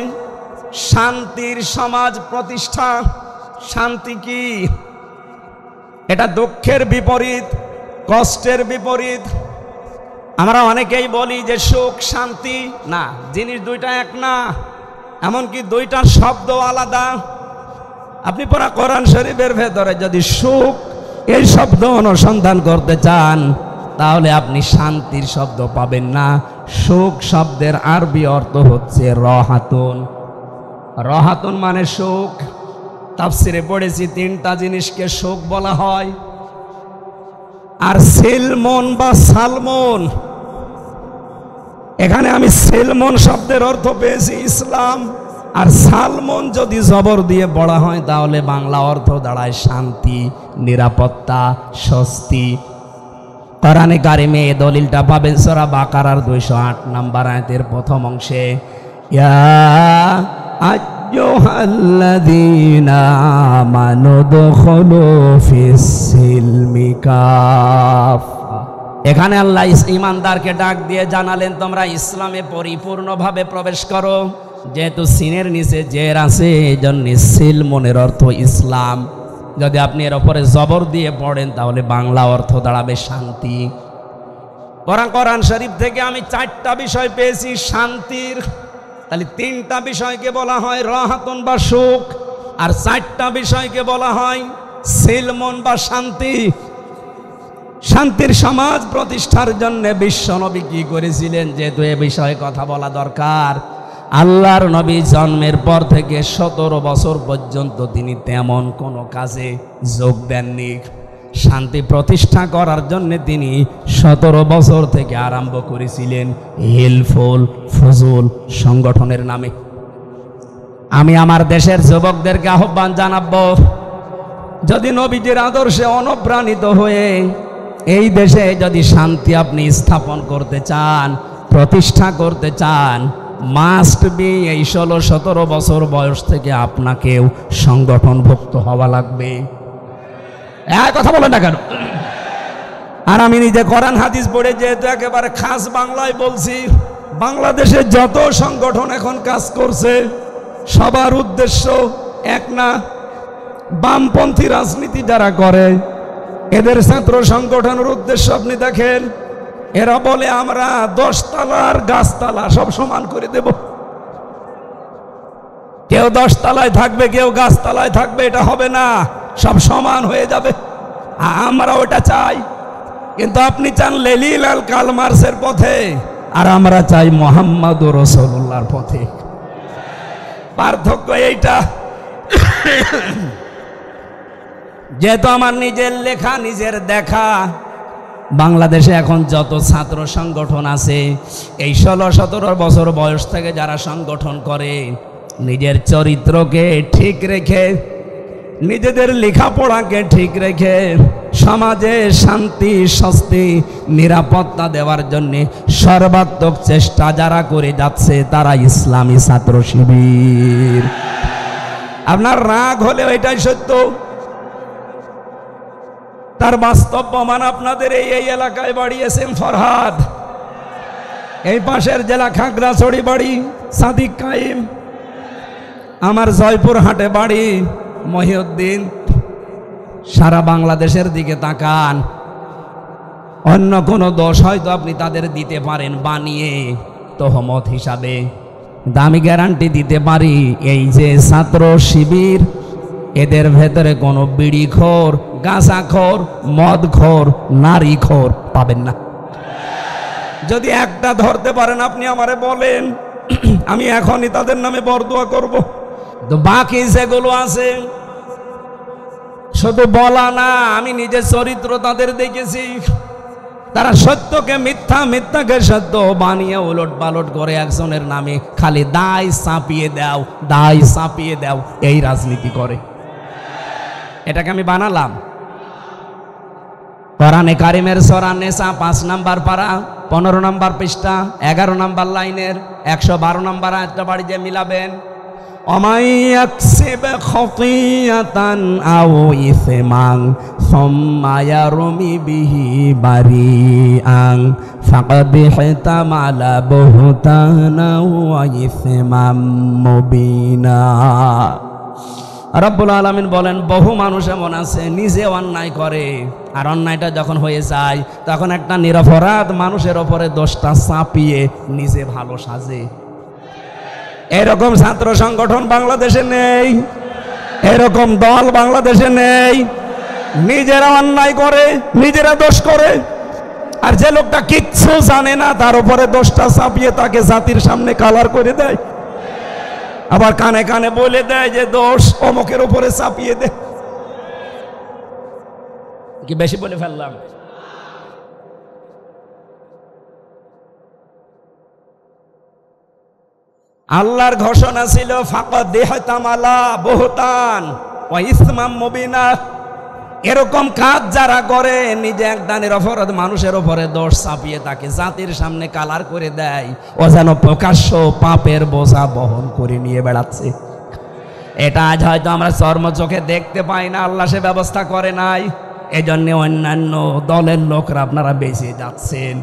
শান্তির সমাজ প্রতিষ্ঠা। শান্তি কি? এটা দুঃখের বিপরীত, কষ্টের বিপরীত। আমরা অনেকেই বলি যে সুখ শান্তি, না, জিনিস 2টা এক না, এমনকি 2টার শব্দ আলাদা। আপনি পুরা কোরআন শরীফের ভেতরে যদি সুখ এই শব্দ অনুসন্ধান করতে চান, তাহলে আপনি শান্তির শব্দ পাবেন না। সুখ শব্দের আরবি অর্থ হচ্ছে রহাতুন। রহাতুন মানে সুখ। তাফসিরে পড়েছি 3টা জিনিসকে সুখ বলা হয়। আর সেলমন বা সালমন, এখানে আমি সেলমন শব্দের অর্থ পেয়েছি ইসলাম, আর সালমন যদি জবর দিয়ে পড়া হয় তাহলে বাংলা অর্থ দাঁড়ায় শান্তি, নিরাপত্তা, স্বস্তি। কোরআনে কারিমে এই দলিলটা পাবেন সূরা বাকারার 208 নম্বর আয়াতের প্রথম অংশে। ইয়া আইয়ুহাল্লাযীনা আমানু দুখুলু ফিস সিলমি কাফা। এখানে আল্লাহ ঈমানদারকে ডাক দিয়ে জানালেন, তোমরা ইসলামে পরিপূর্ণভাবে প্রবেশ করো। যেহেতু সিনের নিচে জের আছে, এই জন্য সিলমনের অর্থ ইসলাম। যদি আপনি এর উপরে জবর দিয়ে পড়েন তাহলে বাংলা অর্থ দাঁড়াবে শান্তি। কোরআন শরীফ থেকে আমি 4টা বিষয় পেয়েছি শান্তির। তাহলে 3টা বিষয়কে বলা হয় রাহাতুন বা সুখ, আর 4টা বিষয়কে বলা হয় সিলমন বা শান্তি। শান্তির সমাজ প্রতিষ্ঠার জন্য বিশ্বনবী কি করেছিলেন, যেহেতু এ বিষয়ে কথা বলা দরকার। আল্লাহর নবী জন্মের পর থেকে 17 বছর পর্যন্ত তিনি তেমন কোনো কাজে যোগ দেননি। শান্তি প্রতিষ্ঠা করার জন্য তিনি 17 বছর থেকে আরম্ভ করেছিলেন হিলফুল ফজল সংগঠনের নামে। আমি আমার দেশের যুবকদেরকে আহ্বান জানাবো, যদি নবীজির আদর্শে অনুপ্রাণিত হয়ে এই দেশে যদি শান্তি আপনি স্থাপন করতে চান, প্রতিষ্ঠা করতে চান, মাস্ট বি এই 16-17 বছর বয়স থেকে আপনাকেও সংগঠনভুক্ত হওয়া লাগবে। কথা বলেন না কেন? আর আমি নিজে কোরআন হাদিস পড়ে যেহেতু একেবারে খাস বাংলায় বলছি, বাংলাদেশে যত সংগঠন এখন কাজ করছে সবার উদ্দেশ্য এক না। বামপন্থী রাজনীতি যারা করে, এদের ছাত্র সংগঠনের উদ্দেশ্য আপনি দেখেন, এরা বলে আমরা 10 তলার গাছতলা সব সমান করে দেব। কেউ 10 তলায় থাকবে, কেউ গাছতলায় থাকবে, এটা হবে না, সব সমান হয়ে যাবে। আমরা ওটা চাই, কিন্তু আপনি চান লেলিলাল কালমার্সের পথে, আর আমরা চাই মুহাম্মদুর রাসূলুল্লাহর পথে। পার্থক্য এইটা। যেহেতু আমার নিজের লেখা, নিজের দেখা, বাংলাদেশে এখন যত ছাত্র সংগঠন আছে, এই 16-17 বছর বয়স থেকে যারা সংগঠন করে, নিজের চরিত্রকে ঠিক রেখে, নিজেদের লেখাপড়াকে ঠিক রেখে সমাজে শান্তি, স্বস্তি, নিরাপত্তা দেওয়ার জন্য সর্বাত্মক চেষ্টা যারা করে যাচ্ছে, তারা ইসলামী ছাত্র শিবির। আপনার রাগ হলেও এটাই সত্য, তার বাস্তব প্রমাণ আপনাদের এই এলাকায় বাড়ি এস এম ফরহাদ। এই পাশের জেলা খাগড়াছড়ি বাড়ি সাদিক কাইম, আমার জয়পুর হাটে বাড়ি মহিউদ্দিন। সারা বাংলাদেশের দিকে তাকান, অন্য কোনো দোষ হয়তো আপনি তাদের দিতে পারেন বানিয়ে তহমত হিসাবে, আমি গ্যারান্টি দিতে পারি এই যে ছাত্র শিবির, এদের ভেতরে কোনো বিড়িখোর, গাঁজাখোর, মদখোর, নারীখোর পাবেন না। যদি একটা ধরতে পারেন আপনি আমারে বলেন, আমি এখনই তাদের নামে বরদোয়া করব। তো বাকি যেগুলো আছে শুধু বলা না, আমি নিজের চরিত্র তাদের দেখেছি। তারা সত্যকে মিথ্যা, মিথ্যাকে সত্য বানিয়ে উলট পালট করে একজনের নামে খালি দায় চাপিয়ে দাও, দায় চাপিয়ে দাও, এই রাজনীতি করে। এটাকে আমি বানালাম। কোরআনে কারিমের সূরা নিসা 5 নাম্বার পারা 15 নাম্বার পৃষ্ঠা 11 নাম্বার লাইনের 112 নাম্বার আয়াতটা বাড়ি দিয়ে মিলাবেন। ومن يكسب خطيئة أو إثما ثم يرمي به بريئا فقد احتمل بهتانا وإثما مبينا। রব্বুল আলামিন বলেন, বহু মানুষ এমন আছে নিজে অন্যায় করে, আর অন্যায়টা যখন হয়ে যায় তখন একটা নিরপরাধ মানুষের ওপরে দোষটা চাপিয়ে নিজে ভালো সাজে। এরকম ছাত্র সংগঠন বাংলাদেশে নেই, এরকম দল বাংলাদেশে নেই। নিজেরা অন্যায় করে, নিজেরা দোষ করে, আর যে লোকটা কিচ্ছু জানে না তার উপরে দোষটা চাপিয়ে তাকে জাতির সামনে কালার করে দেয়, আবার কানে কানে বলে দেয় যে দোষ অমুকের উপরে চাপিয়ে দে। কি বেশি বলে ফেললাম? আল্লাহর ঘোষণা ছিল ফাকাদ ইহতামালা বুহতান ওয়া ইসমাম মুবিনা। এরকম কাজ যারা করে, নিজে একটা নিরপরাধ মানুষের উপরে দোষ চাপিয়ে তাকে জাতির সামনে কালার করে দেয়, ও যেন প্রকাশ্য পাপের বোঝা বহন করে নিয়ে বেড়াচ্ছে। এটা আজ হয়তো আমরা চর্ম চোখে দেখতে পাই না, আল্লাহ সে ব্যবস্থা করে নাই। এজন্য অন্যান্য দলের লোকরা আপনারা বেঁচে যাচ্ছেন।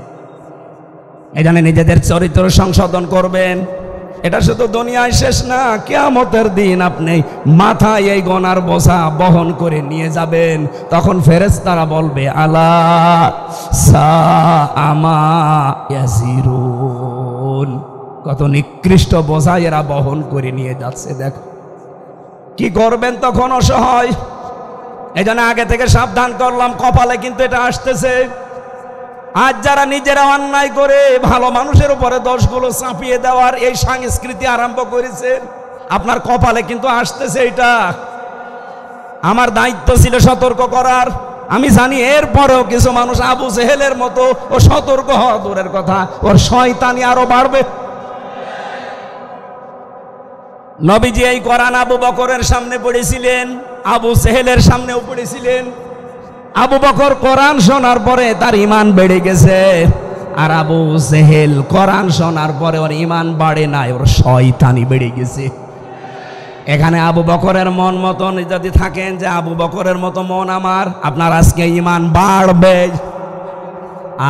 এজন্য নিজেদের চরিত্র সংশোধন করবেন। এটা শুধু দুনিয়ায় শেষ না, কিয়ামতের দিন আপনি মাথায় এই গোনার বোঝা বহন করে নিয়ে যাবেন। তখন ফেরেশতারা বলবে আলা সাআমা ইয়াসিরুন, কত নিকৃষ্ট বোঝা এরা বহন করে নিয়ে যাচ্ছে। দেখো কি করবেন তখন? অসহায়। এজন্য আগে থেকে সাবধান করলাম, কপালে কিন্তু এটা আসতেছে। আজ যারা নিজেরা অন্যায় করে ভালো মানুষের উপরে দোষগুলো চাপিয়ে দেওয়ার এই সংস্কৃতি আরম্ভ করেছে, আপনার কপালে কিন্তু আসতেছে। এটা আমার দায়িত্ব ছিল সতর্ক করার। আমি জানি এরপরেও কিছু মানুষ আবু জেহেলের মতো ও সতর্ক হওয়া দূরের কথা, ওর শয়তানি আরো বাড়বে। নবীজি এই কোরআন আবু বকরের সামনে পড়েছিলেন, আবু জেহেলের সামনেও পড়েছিলেন। আবু বকর কোরআন শোনার পরে তার ঈমান বেড়ে গেছে, আর আবু জেহেল কোরআন শোনার পরে ওর ঈমান বাড়ে নাই, ওর শয়তানি বেড়ে গেছে। এখানে আবু বকরের মন মতন যদি থাকেন যে আবু বকরের মতো মন আমার, আপনার আজকে ঈমান বাড়বে।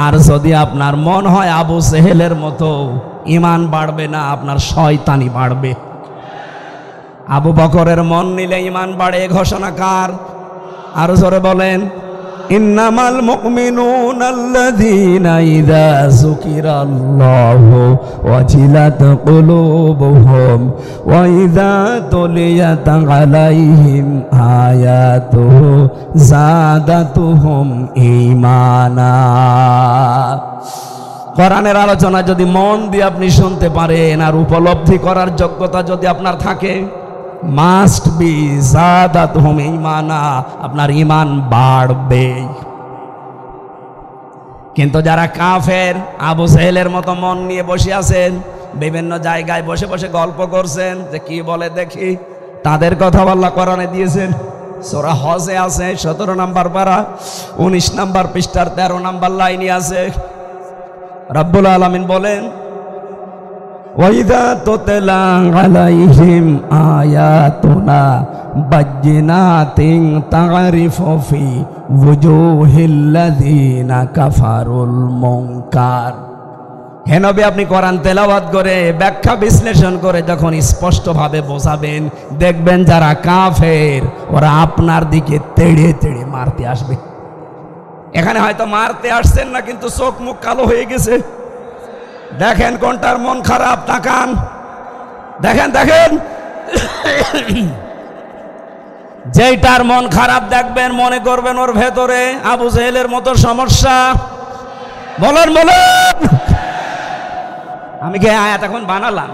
আর যদি আপনার মন হয় আবু জেহেলের মতো, ঈমান বাড়বে না, আপনার শয়তানি বাড়বে। আবু বকরের মন নিলে ঈমান বাড়ে, ঘোষণা কার? আরো জোরে বলেন, ইন্নামাল মুমিনুনা আল্লাযীনা ইযা যুকিরাল্লাহু ওয়াজিলাত কুলুবুহুম ওয়া ইযা তুলিয়াত আলাইহিম আয়াতুহু যাদাতুহুম ঈমানা। কোরআনের আলোচনা যদি মন দিয়ে আপনি শুনতে পারেন আর উপলব্ধি করার যোগ্যতা যদি আপনার থাকে, মাস্ট বি যাদাতুহুম ঈমানা, আপনার ঈমান বাড়বে। কিন্তু যারা কাফের, আবু জেহেলের মতো মন নিয়ে বসে আছেন, বিভিন্ন জায়গায় বসে বসে গল্প করছেন যে কি বলে দেখি, তাদের কথা আল্লাহ কোরআনে দিয়েছেন। সূরা হজে আছে 17 নাম্বার পারা 19 নাম্বার পৃষ্ঠার 13 নাম্বার লাইনে আছে। রব্বুল আলামিন বলেন, ওয়াইদা তুতলা আলাইহিম আয়াতুনা বাজ্জিনাতিন তা'রিফু ফি ওয়ুজুহিল্লাযীনা কাফারুল মুনকার। হে নবী, আপনি কোরআন তেলাওয়াত করে ব্যাখ্যা বিশ্লেষণ করে যখন স্পষ্টভাবে বোঝাবেন, দেখবেন যারা কাফের ওরা আপনার দিকে তেড়ে তেড়ে মারতে আসবে। এখানে হয়তো মারতে আসছেন না, কিন্তু চোখ মুখ কালো হয়ে গেছে। দেখেন কোনটার মন খারাপ, তাকান, দেখেন দেখেন। যেইটার মন খারাপ দেখবেন, মনে করবেন ওর ভেতরে আবু জেহেলের মতো সমস্যা। বলেন বলেন। আমি কি আয়াত এখন বানালাম?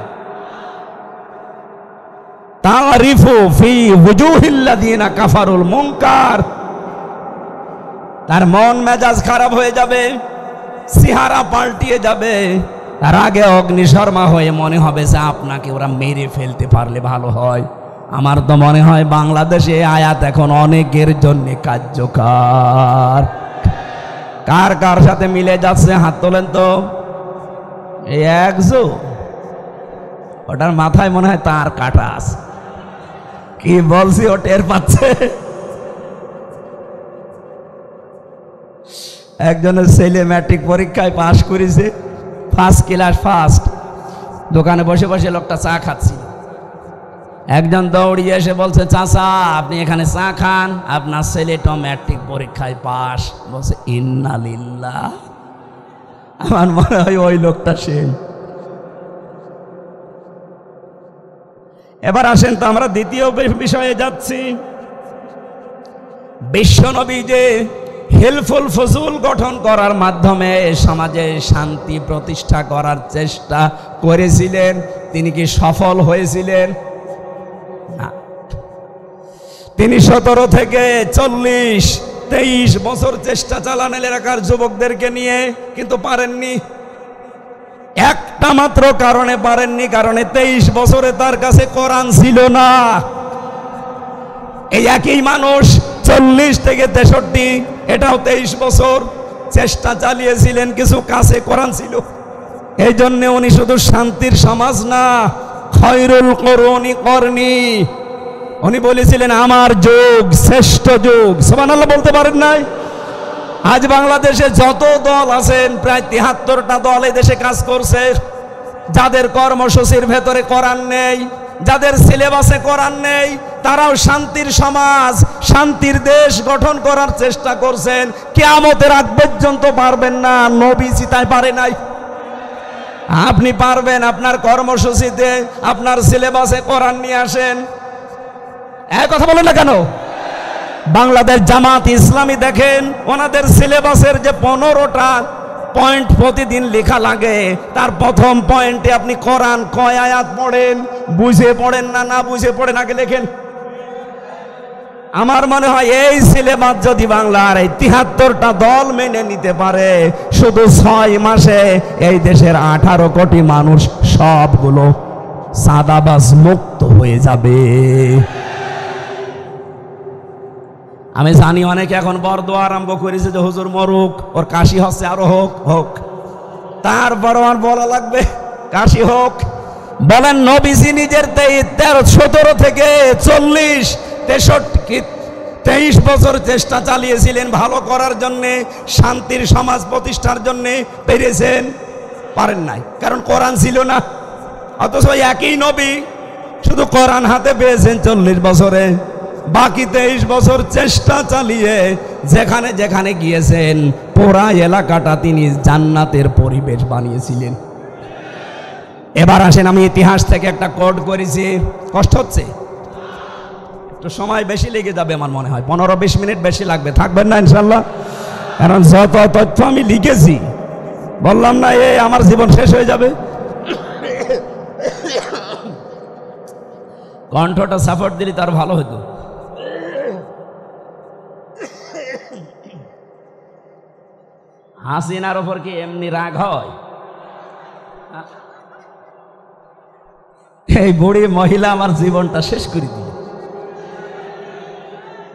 তারিফু ফি ওয়ুজুহিল্লাযিনা কাফারুল মুনকার। তার মন মেজাজ খারাপ হয়ে যাবে, চেহারা পাল্টিয়ে যাবে, তার আগে অগ্নিশর্মা হয়ে মনে হবে যে আপনাকে ওরা মেরে ফেলতে পারলে ভালো হয়। আমার তো মনে হয় বাংলাদেশে আয়াত এখন অনেকের জন্য কার্যকর। কার কার সাথে মিলে যাচ্ছে হাত তোলেন তো। এই একজো, ওটার মাথায় মনে হয় তার কাটা আছে। কি বলছি ও টের পাচ্ছে। একজনের ছেলে ম্যাট্রিক পরীক্ষায় পাশ করেছে, ফার্স্ট ক্লাস ফার্স্ট। দোকানে বসে বসে লোকটা চা খাচ্ছিল। একজন দৌড়িয়ে এসে বলছে, চাচা আপনি এখানে চা খান, আপনার ছেলেটা ম্যাট্রিক পরীক্ষায় পাশ। বলছে ইন্নালিল্লাহ। আমার মনে হয় ওই লোকটা সেই। এবার আসেন তো আমরা দ্বিতীয় বিষয়ে যাচ্ছি। বিশ্বনবী যে হেলফুল ফজুল গঠন করার মাধ্যমে সমাজে শান্তি প্রতিষ্ঠা করার চেষ্টা করেছিলেন, তিনি কি সফল হয়েছিলেন? না। তিনি 17 থেকে 40-23 বছর চেষ্টা চালান এলাকার যুবকদেরকে নিয়ে, কিন্তু পারেননি। একটা মাত্র কারণে পারেননি, কারণে 23 বছরে তার কাছে কোরআন ছিল না। এই একই মানুষ 40 থেকে 63, এটাও 23 বছর চেষ্টা চালিয়েছিলেন, কিছু কাছে কোরআন ছিল। এই জন্য উনি শুধু শান্তির সমাজ না, খয়রুল কুরুনি করনি, উনি বলেছিলেন আমার যুগ শ্রেষ্ঠ যুগ। সুবহানাল্লাহ বলতে পারেন নাই? আজ বাংলাদেশে যত দল আছেন, প্রায় 73টা দল এই দেশে কাজ করছে। যাদের কর্মসূচির ভেতরে কোরআন নেই, যাদের সিলেবাসে কোরআন নেই, তারাও শান্তির সমাজ, শান্তির দেশ গঠন করার চেষ্টা করছেন। কিয়ামতের আগ পর্যন্ত পারবেন না, নবীজি তাই পারে নাই। আপনি পারবেন, আপনার কর্মসূচিতে আপনার সিলেবাসে কোরআন নিয়ে আসেন। এক কথা বলেন না কেন? বাংলাদেশ জামাত ইসলামী দেখেন, ওনাদের সিলেবাসের যে 15টা পয়েন্ট প্রতিদিন লেখা লাগে, তার প্রথম পয়েন্টে আপনি কোরআন কয় আয়াত পড়েন, বুঝে পড়েন না, না বুঝে পড়েন আগে লেখেন। আমার মনে হয় এই সিলেবাস যদি বাংলার এই 73টা দল মেনে নিতে পারে, শুধু 6 মাসে এই দেশের 18 কোটি মানুষ সবগুলো সাদাবাজ মুক্ত হয়ে যাবে। আমি জানি অনেকে এখন বরদোয়া আরম্ভ করেছে যে হুজুর মরুক, ওর কাশি হচ্ছে, আরো হোক হোক। তারপর আমার বলা লাগবে কাশি হোক। বলেন নবীজি নিজের 17 থেকে 40, 63, 23 বছর চেষ্টা চালিয়েছিলেন ভালো করার জন্যে, শান্তির সমাজ প্রতিষ্ঠার জন্যে। পেরেছেন? পারেন নাই, কারণ কোরআন ছিল না। অথচ একই নবী শুধু কোরআন হাতে পেয়েছেন 40 বছরে, বাকি 23 বছর চেষ্টা চালিয়ে যেখানে যেখানে গিয়েছেন পুরা এলাকাটা তিনি জান্নাতের পরিবেশ বানিয়েছিলেন। এবার আসেন, আমি ইতিহাস থেকে একটা কোড করেছি। কষ্ট হচ্ছে? একটু সময় বেশি লেগে যাবে আমার মনে হয়, 15-20 মিনিট বেশি লাগবে। থাকবেন না ইনশাল্লাহ? কারণ যত তথ্য আমি লিখেছি, বললাম না এ আমার জীবন শেষ হয়ে যাবে। কণ্ঠটা সাপোর্ট দিলে তার ভালো হতো। হাসিনার ওপর কি এমনি রাগ হয়? এই বুড়ি মহিলা আমার জীবনটা শেষ করে দিল।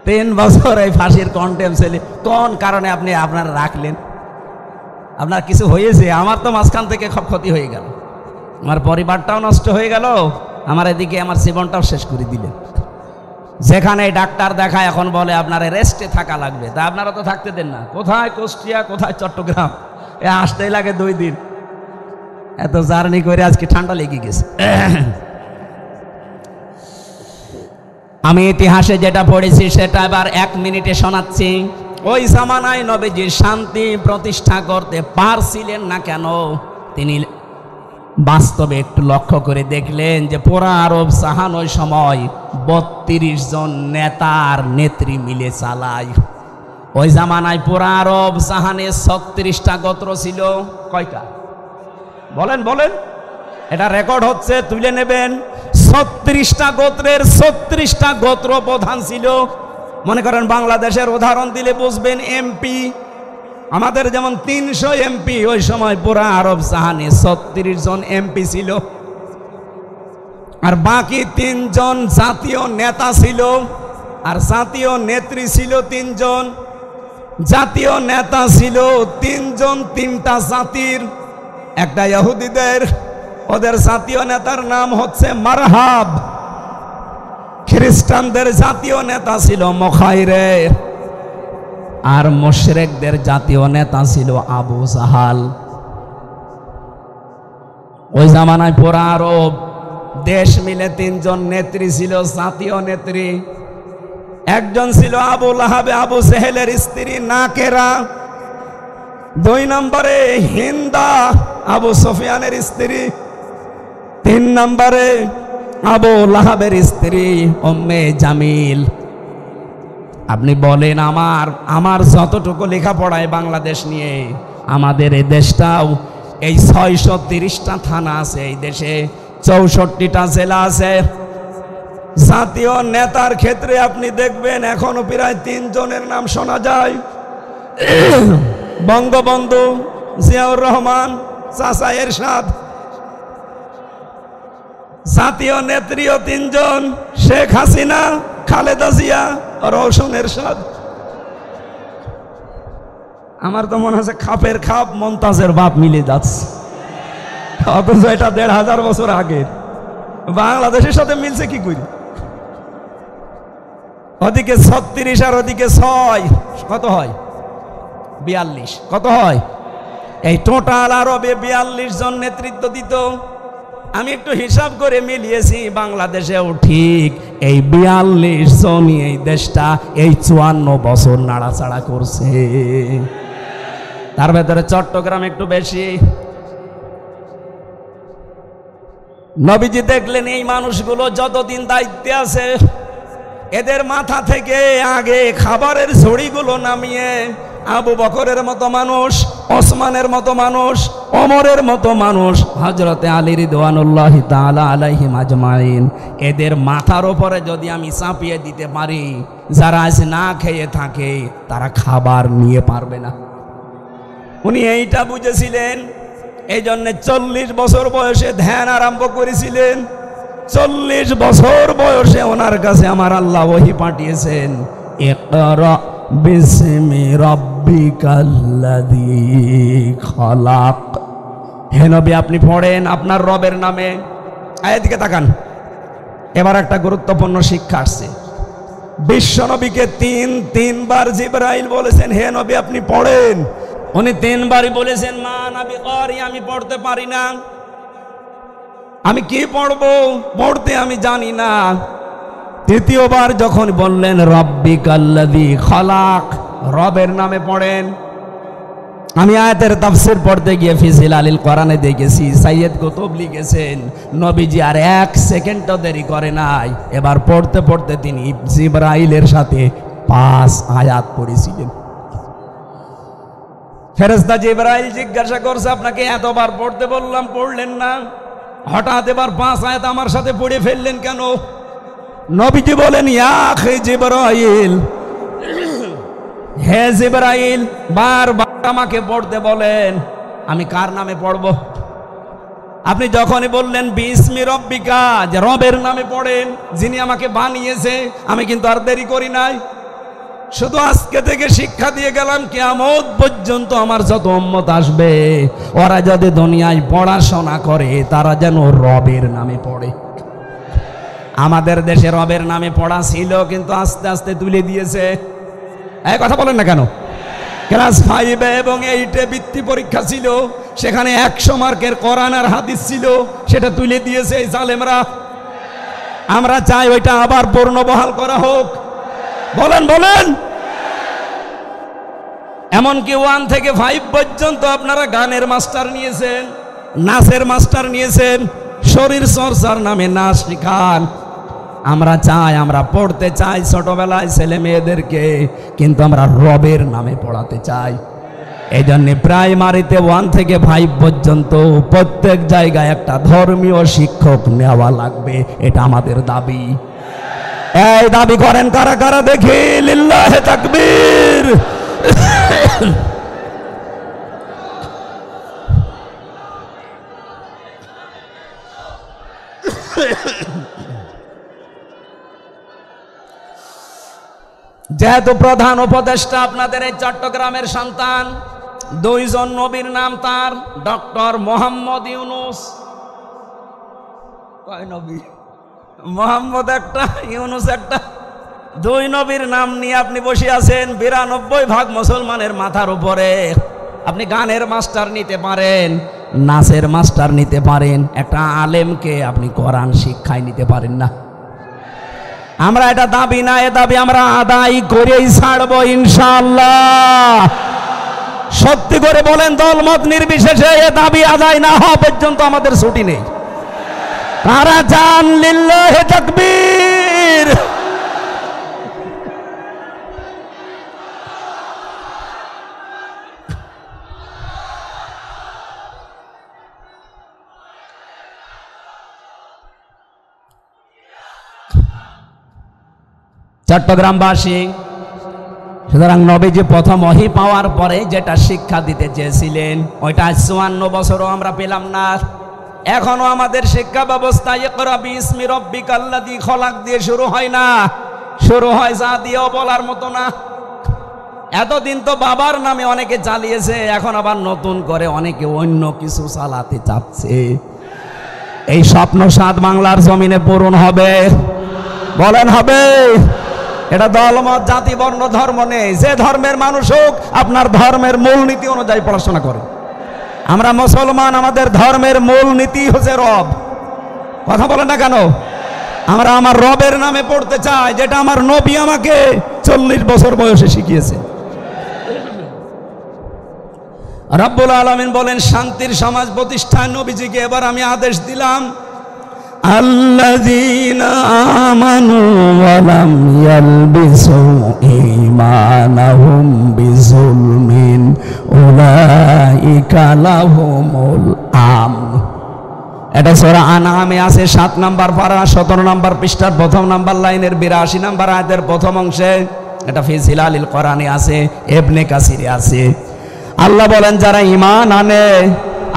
3 বছর এই ফাঁসির কন্টেম সেলে, কোন কারণে আপনি আপনারা রাখলেন? আপনার কিছু হয়েছে? আমার তো মাঝখান থেকে খুব ক্ষতি হয়ে গেল, আমার পরিবারটাও নষ্ট হয়ে গেল, আমার এদিকে আমার জীবনটাও শেষ করে দিলেন। যেখানে ডাক্তার দেখায় এখন বলে আপনার রেস্টে থাকা লাগবে, তা আপনারা তো থাকতে দেন না। কোথায় কুষ্টিয়া, কোথায় চট্টগ্রাম, আসতেই লাগে 2 দিন। এত জার্নি করে আজকে ঠান্ডা লেগে গেছে। আমি ইতিহাসে যেটা পড়েছি সেটা এবার 1 মিনিটে শোনাচ্ছি। ওই জামানায় নবীজি শান্তি প্রতিষ্ঠা করতে পারছিলেন না কেন? তিনি বাস্তবে একটু লক্ষ্য করে দেখলেন যে পুরা আরব জাহান ওই সময় 32 জন নেতার নেত্রী মিলে চালায়। ওই জামানায় পুরা আরব জাহানে 36টা গোত্র ছিল। কয়টা বলেন বলেন, এটা রেকর্ড হচ্ছে, তুলে নেবেন। 36টা গোত্রের 36টা গোত্র প্রধান ছিল। মনে করেন বাংলাদেশের উদাহরণ দিলে বুঝবেন, এমপি আমাদের যেমন 300 এমপি, ওই সময় পুরা আরব জাহানে 36 জন এমপি ছিল। আর বাকি 3 জন জাতীয় নেতা ছিল, আর জাতীয় নেত্রী ছিল 3 জন। জাতীয় নেতা ছিল 3 জন 3টা জাতির। একটা ইহুদিদের, ওদের জাতীয় নেতার নাম হচ্ছে মারহাব। খ্রিস্টানদের জাতীয় নেতা ছিল মুখাইরে। আর মুশরিকদের জাতীয় নেতা ছিল আবু জাহাল। ওই জামানায় পুরা আরব দেশ মিলে 3 জন নেত্রী ছিল, জাতীয় নেত্রী। একজন ছিল আবু লাহাবে, আবু জেহেলের স্ত্রী নাকেরা। 2 নম্বরে হিন্দা, আবু সুফিয়ানের স্ত্রী। 3 নম্বরে আবু লাহাবের স্ত্রী উম্মে জামিল। আপনি বলেন, আমার যতটুকু লেখাপড়ায় বাংলাদেশ নিয়ে, আমাদের এই দেশটাও এই 630টা থানা আছে, এই দেশে 64টা জেলা আছে। জাতীয় নেতার ক্ষেত্রে আপনি দেখবেন এখনো প্রায় 3 জনের নাম শোনা যায়। বঙ্গবন্ধু, জিয়াউর রহমান, চাচা এরশাদ। জাতীয় নেত্রীও 3 জন, শেখ হাসিনা, খালেদা জিয়া, রওশন এরশাদ। আমার তো মনে হচ্ছে খাপের খাপ মমতাজের বাপ মিলে যাচ্ছে, অথচ এটা 1500 বছর আগে। বাংলাদেশের সাথে মিলছে কি করি? ওদিকে 36 আর ওদিকে 6, কত হয়? 42। কত হয়? এই টোটাল আরবে 42 জন নেতৃত্ব দিত। আমি একটু হিসাব করে মিলিয়েছি, বাংলাদেশেও ঠিক এই 42 জনই এই দেশটা এই 54 বছর নাড়াচাড়া করছে। তার ভেতরে চট্টগ্রাম একটু বেশি। নবীজি দেখলেন এই মানুষগুলো যতদিন দায়িত্বে আছে, এদের মাথা থেকে আগে খাবারের ঝুড়িগুলো নামিয়ে আবু বকরের মতো মানুষ, ওসমানের মতো মানুষ, ওমরের মতো মানুষ, হযরতে আলী রিদওয়ানুল্লাহি তাআলা আলাইহিম আজমাইন, এদের মাথার উপরে যদি আমি চাপিয়ে দিতে পারি, যারা আজ না খেয়ে থাকে তারা খাবার নিয়ে পারবে না। উনি এইটা বুঝেছিলেন, এই জন্য 40 বছর বয়সে ধ্যান আরম্ভ করেছিলেন। 40 বছর বয়সে ওনার কাছে আমার আল্লাহ ওহী পাঠিয়েছেন, ইকরা বিসমি রাব্বিকাল্লাযী খালাক। হে নবী, আপনি পড়েন আপনার রবের নামে। আয়াতকে তাকান। এবার একটা গুরুত্বপূর্ণ শিক্ষা আসছে। বিশ্ব নবীকে 3 বার জিবরাইল বলেছেন, হে নবী আপনি পড়েন। উনি 3 বারই বলেছেন, মা নবী করি, আমি পড়তে পারি না। আমি কি পড়বো? পড়তে আমি জানি না। 3য়বার যখন বললেন রাব্বিকাল্লাযী খালাক, রবের নামে পড়েন। আমি আয়াতের তাফসীর পড়তে গিয়ে ফি জিলালিল কোরআনে দেখেছি, সাইয়্যেদ কুতুব লিখেছেন, নবীজি আর 1 সেকেন্ডও দেরি করে নাই। এবার পড়তে পড়তে তিনি জিবরাইলের সাথে 5 আয়াত পড়েছিলেন। ফেরেশতা জিবরাইল জিজ্ঞাসা করছে, আপনাকে এতবার পড়তে বললাম, পড়লেন না, হঠাৎ এবার 5 আয়াত আমার সাথে পড়ে ফেললেন কেন? নবীজি বলেন, ইয়া আখি জিবরাইল, হে জিবরাইল, বারবার আমাকে পড়তে বলেন, আমি কার নামে পড়ব? আপনি যখনই বললেন বিসমি রব্বিকা, যে রবের নামে পড়েন, যিনি আমাকে বানিয়েছে, আমি কিন্তু আর দেরি করি নাই। শুধু আজকে থেকে শিক্ষা দিয়ে গেলাম, কিয়ামত পর্যন্ত আমার যত উম্মত আসবে, ওরা যদি দুনিয়ায় পড়াশোনা করে, তারা যেন রবের নামে পড়ে। আমাদের দেশে রবের নামে পড়া ছিল, কিন্তু আস্তে আস্তে তুলে দিয়েছে। এই কথা বলেন না কেন? ক্লাস 5 এবং 8 বৃত্তি পরীক্ষা ছিল, সেখানে 100 মার্কের কোরআন আর হাদিস ছিল, সেটা তুলে দিয়েছে এই জালেমরা। আমরা চাই ওইটা আবার পূর্ণবহাল করা হোক। বলেন বলেন। এমনকি 1 থেকে 5 পর্যন্ত আপনারা গানের মাস্টার নিয়েছেন, নাচের মাস্টার নিয়েছেন, শরীর চর্চার নামে নাচ শিখান। আমরা চাই, আমরা পড়তে চাই ছোটবেলায় ছেলে মেয়েদেরকে, কিন্তু আমরা রবের নামে পড়াতে চাই। এই জন্য প্রাইমারিতে 1 থেকে 5 পর্যন্ত প্রত্যেক জায়গায় একটা ধর্মীয় শিক্ষক নেওয়া লাগবে, এটা আমাদের দাবি। এই দাবি করেন কারা কারা দেখি? লিল্লাহে তাকবীর। যেহেতু প্রধান উপদেষ্টা আপনাদের এই চট্টগ্রামের সন্তান, 2 জন নবীর নাম তার, ডক্টর মোহাম্মদ ইউনুস। কয় নবী? মোহাম্মদ একটা, ইউনুস একটা, 2 নবীর নাম নিয়ে আপনি বসে আছেন। 92% মুসলমানের মাথার উপরে। আপনি গানের মাস্টার নিতে পারেন, নাচের মাস্টার নিতে পারেন, একটা আলেমকে আপনি কোরআন শিক্ষায় নিতে পারেন না। আমরা এটা দাবি না, এ দাবি আমরা আদায় করেই ছাড়বো ইনশাআল্লাহ। সত্যি করে বলেন, দলমত নির্বিশেষে এ দাবি আদায় না হওয়া পর্যন্ত আমাদের ছুটি নেই। কারা চান? লিল্লাহে তাকবীর। চট্টগ্রামবাসী, সুতরাং নবীজি প্রথম ওহী পাওয়ার পরে যেটা শিক্ষা দিতে চেয়েছিলেন, ওইটা 54 বছরও আমরা পেলাম না। এখনো আমাদের শিক্ষা ব্যবস্থা ইকরা বিইসমি রাব্বিকাল্লাযী খলাক দিয়ে শুরু হয় না, শুরু হয় যা দিয়েও বলার মতো না। এতদিন তো বাবার নামে অনেকে চালিয়েছে, এখন আবার নতুন করে অনেকে অন্য কিছু চালাতে চাচ্ছে। এই স্বপ্ন 7 বাংলার জমিনে পূরণ হবে? বলেন হবে? এটা দলমত জাতি বর্ণ ধর্ম নেই, যে ধর্মের মানুষ হোক আপনার ধর্মের মূলনীতি অনুযায়ী পড়াশোনা করে। আমরা মুসলমান, আমাদের ধর্মের মূলনীতি হচ্ছে রব। কথা বলে না কেন? আমরা আমার রবের নামে পড়তে চাই, যেটা আমার নবী আমাকে 40 বছর বয়সে শিখিয়েছে। রব্বুল আলামিন বলেন, শান্তির সমাজ প্রতিষ্ঠায় নবীজিকে এবার আমি আদেশ দিলাম, আল্লাযীনা আমানু ওয়া লাম ইয়ালবিসু ঈমানাহুম বিযুলমিন উলাইকা লাহুমুল আমন। এটা সূরা আনআমে আছে, 7 নম্বর পারা, 17 নম্বর পৃষ্ঠার 1ম নম্বর লাইনের 82 নম্বর আয়াতের প্রথম অংশে। এটা ফি জিলালিল কোরআনে আছে, ইবনে কাসিরে আছে। আল্লাহ বলেন, যারা ঈমান আনে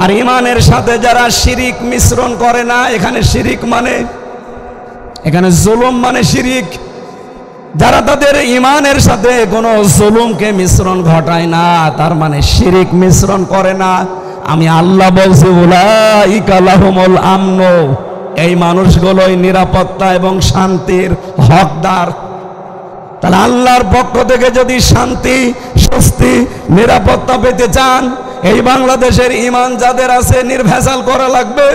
আর ঈমানের সাথে যারা শিরিক মিশ্রণ করে না, এখানে শিরিক মানে, এখানে জুলুম মানে শিরিক, যারা তাদের ঈমানের সাথে কোনো জুলুমকে মিশ্রণ ঘটায় না, তার মানে শিরিক মিশ্রণ করে না, আমি আল্লাহ বলছি উলাইকা লাহুমুল আমন, এই মানুষগুলোই নিরাপত্তা এবং শান্তির হকদার। তাহলে আল্লাহর পক্ষ থেকে যদি শান্তি, স্বস্তি, নিরাপত্তা পেতে চান, এই বাংলাদেশের ঈমান যাদের আছে নির্ভেজাল করা লাগবে,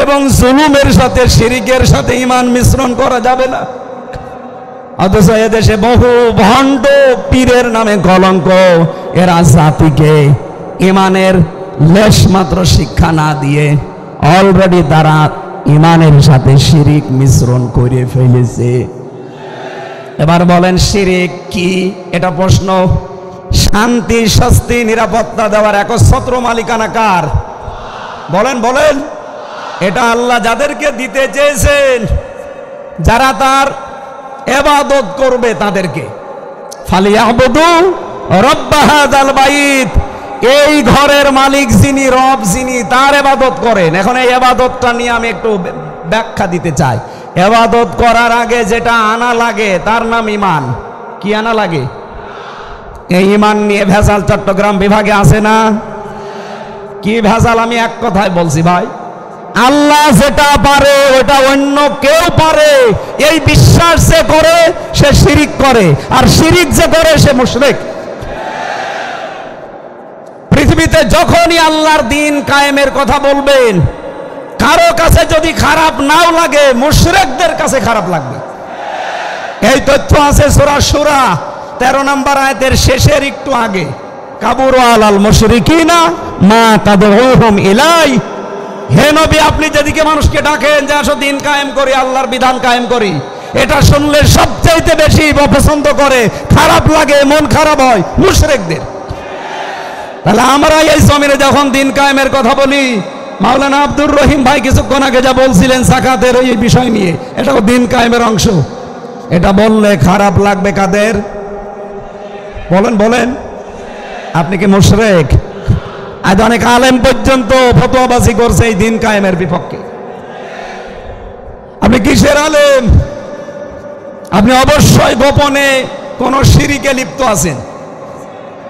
এবং জুলুমের সাথে শিরিকের সাথে ঈমান মিশ্রণ করা যাবে না। অথচ এদেশে বহু ভণ্ড পীরের নামে কলঙ্ক, এরা জাতিকে ঈমানের লেশ মাত্র শিক্ষা না দিয়ে অলরেডি তারা ঈমানের সাথে শিরিক মিশ্রণ করে ফেলেছে। এবার বলেন, শিরিক কি? এটা প্রশ্ন। শান্তি, স্বস্তি, নিরাপত্তা দেওয়ার একচ্ছত্র মালিকানা কার? বলেন বলেন। এটা আল্লাহ যাদেরকে দিতে চেয়েছেন, যারা তার ইবাদত করবে তাদেরকে। ফালিয়াবুদু রব্ব হাযাল বাইত, এই ঘরের মালিক যিনি, রব যিনি, তার ইবাদত করেন। এখন এই ইবাদতটা নিয়ে আমি একটু ব্যাখ্যা দিতে চাই। ইবাদত করার আগে যেটা আনা লাগে তার নাম ঈমান। কি আনা লাগে? এই ঈমান নিয়ে ভেজাল চট্টগ্রাম বিভাগে আছে না? কি ভেজাল? আমি এক কথায় বলছি ভাই, আল্লাহ যেটা পারে ওটা অন্য কেউ পারে, এই বিশ্বাস যে করে সে শিরিক করে, আর শিরিক যে করে সে মুশরিক। পৃথিবীতে যখনই আল্লাহর দিন কায়েমের কথা বলবেন, কারো কাছে যদি খারাপ নাও লাগে, মুশরিকদের কাছে খারাপ লাগবে। এই তথ্য আছে সূরা শূরা 13 নম্বর আয়াতের শেষের একটু আগে, কাবুরু আলাল মুশরিকিনা মা তাদউহুম ইলাই। হে নবী, আপনি যেদিকে মানুষকে ডাকেন যে আসো দিন কায়েম করি, আল্লাহর বিধান কায়েম করি, এটা শুনলে সবচাইতে বেশি অপছন্দ করে, খারাপ লাগে, মন খারাপ হয় মুশরিকদের। তাহলে আমরা এই জমিনে যখন দিন কায়েমের কথা বলি, মাওলানা আব্দুর রহিম ভাই কিছুক্ষণ আগে যা বলছিলেন যাকাতের এই বিষয় নিয়ে, এটাও দিন কায়েমের অংশ। এটা বললে খারাপ লাগবে কাদের? বলেন বলেন, আপনি কি মুশরিক? আজ অনেক আলেম পর্যন্ত ফতোয়াবাজি করছে এই দিন কায়েমের বিপক্ষে। আপনি কিসের আলেম? আপনি অবশ্যই গোপনে কোন শিরকে লিপ্ত আছেন।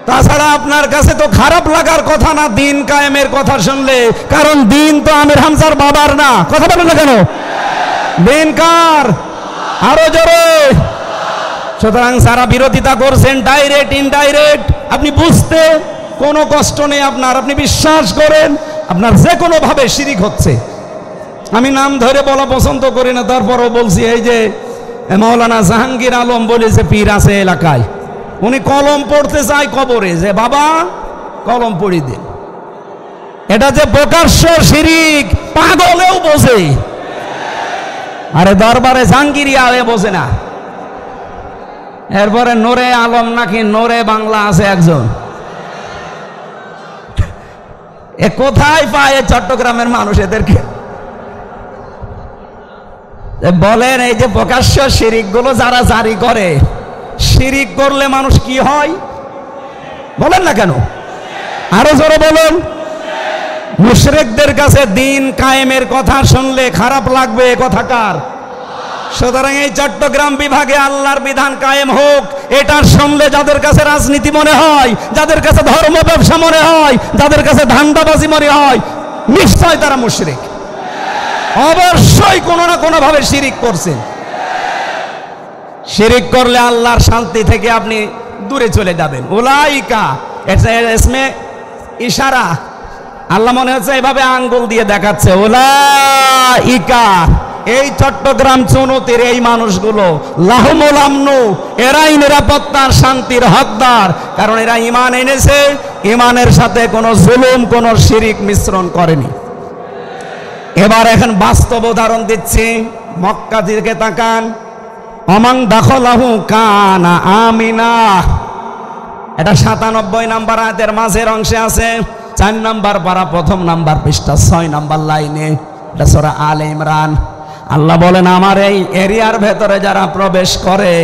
তাছাড়া আপনার কাছে তো খারাপ লাগার কথা না দিন কায়েমের কথা শুনলে, কারণ দিন তো আমির হামজার বাবার না। কথা বলেন না কেন? দিন কার? আরো জোরে। সুতরাং যারা বিরোধিতা করছেন ডাইরেক্ট ইনডাইরেক্ট, আপনি বুঝতে কোনো কষ্ট নেই আপনার, আপনি বিশ্বাস করেন আপনার যে কোনো ভাবে শিরিক হচ্ছে। আমি নাম ধরে বলা পছন্দ করি না, তারপরও বলছি। এই যে মাওলানা জাহাঙ্গীর আলম বলে যে পীর আছে এলাকায়, উনি কলম পড়তে চায় কবরে, যে বাবা কলম পড়ি দিন। এটা যে প্রকাশ্য শিরিক পাগলেও বোঝে, আরে দরবারে জাহাঙ্গীরিয়া হয়ে বোঝে না। এরপরে নোরে আলম নাকি নোরে বাংলা আছে একজন, এ কোথায় পায় চট্টগ্রামের মানুষ এদেরকে? বলেন, এই যে প্রকাশ্য শিরিক গুলো যারা জারি করে, শিরিক করলে মানুষ কি হয় বলেন না কেন? আরো জোরে বলুন। মুশরিকদের কাছে দিন কায়েমের কথা শুনলে খারাপ লাগবে, কথা কার? সুতরাং এই চট্টগ্রাম বিভাগে আল্লাহর বিধান কায়েম হোক, এটা শুনলে যাদের কাছে রাজনীতি মনে হয়, যাদের কাছে ধর্ম ব্যবসা মনে হয়, যাদের কাছে ধান্দাবাজি মনে হয়, নিশ্চয় তারা মুশরিক। অবশ্যই কোনো না কোনো ভাবে শিরিক করছে। শিরিক করলে আল্লাহর শান্তি থেকে আপনি দূরে চলে যাবেন। উলাইকা ইসমে ইশারা, আল্লাহ মনে হচ্ছে এভাবে আঙ্গুল দিয়ে দেখাচ্ছে, উলাইকা এই চট্টগ্রাম চুনতির এই মানুষগুলো লাহুমুল আমনু, এরাই নিরাপত্তার শান্তির হকদার, কারণ এরা ঈমান এনেছে, ঈমানের সাথে কোনো জুলুম কোনো শিরিক মিশ্রণ করেনি। এবার এখন বাস্তব উদাহরণ দিচ্ছি, মক্কা দিকে তাকান। অমাং দাখলাহু কানা আমিনা, এটা 97 নম্বর আয়াতের মাঝের অংশে আছে, 4 নম্বর পারা 1 নম্বর পৃষ্ঠা 6 নম্বর লাইনে, এটা সূরা আলে ইমরান। আল্লাহ বলেন, আমার এই এরিয়ার ভেতরে যারা প্রবেশ করে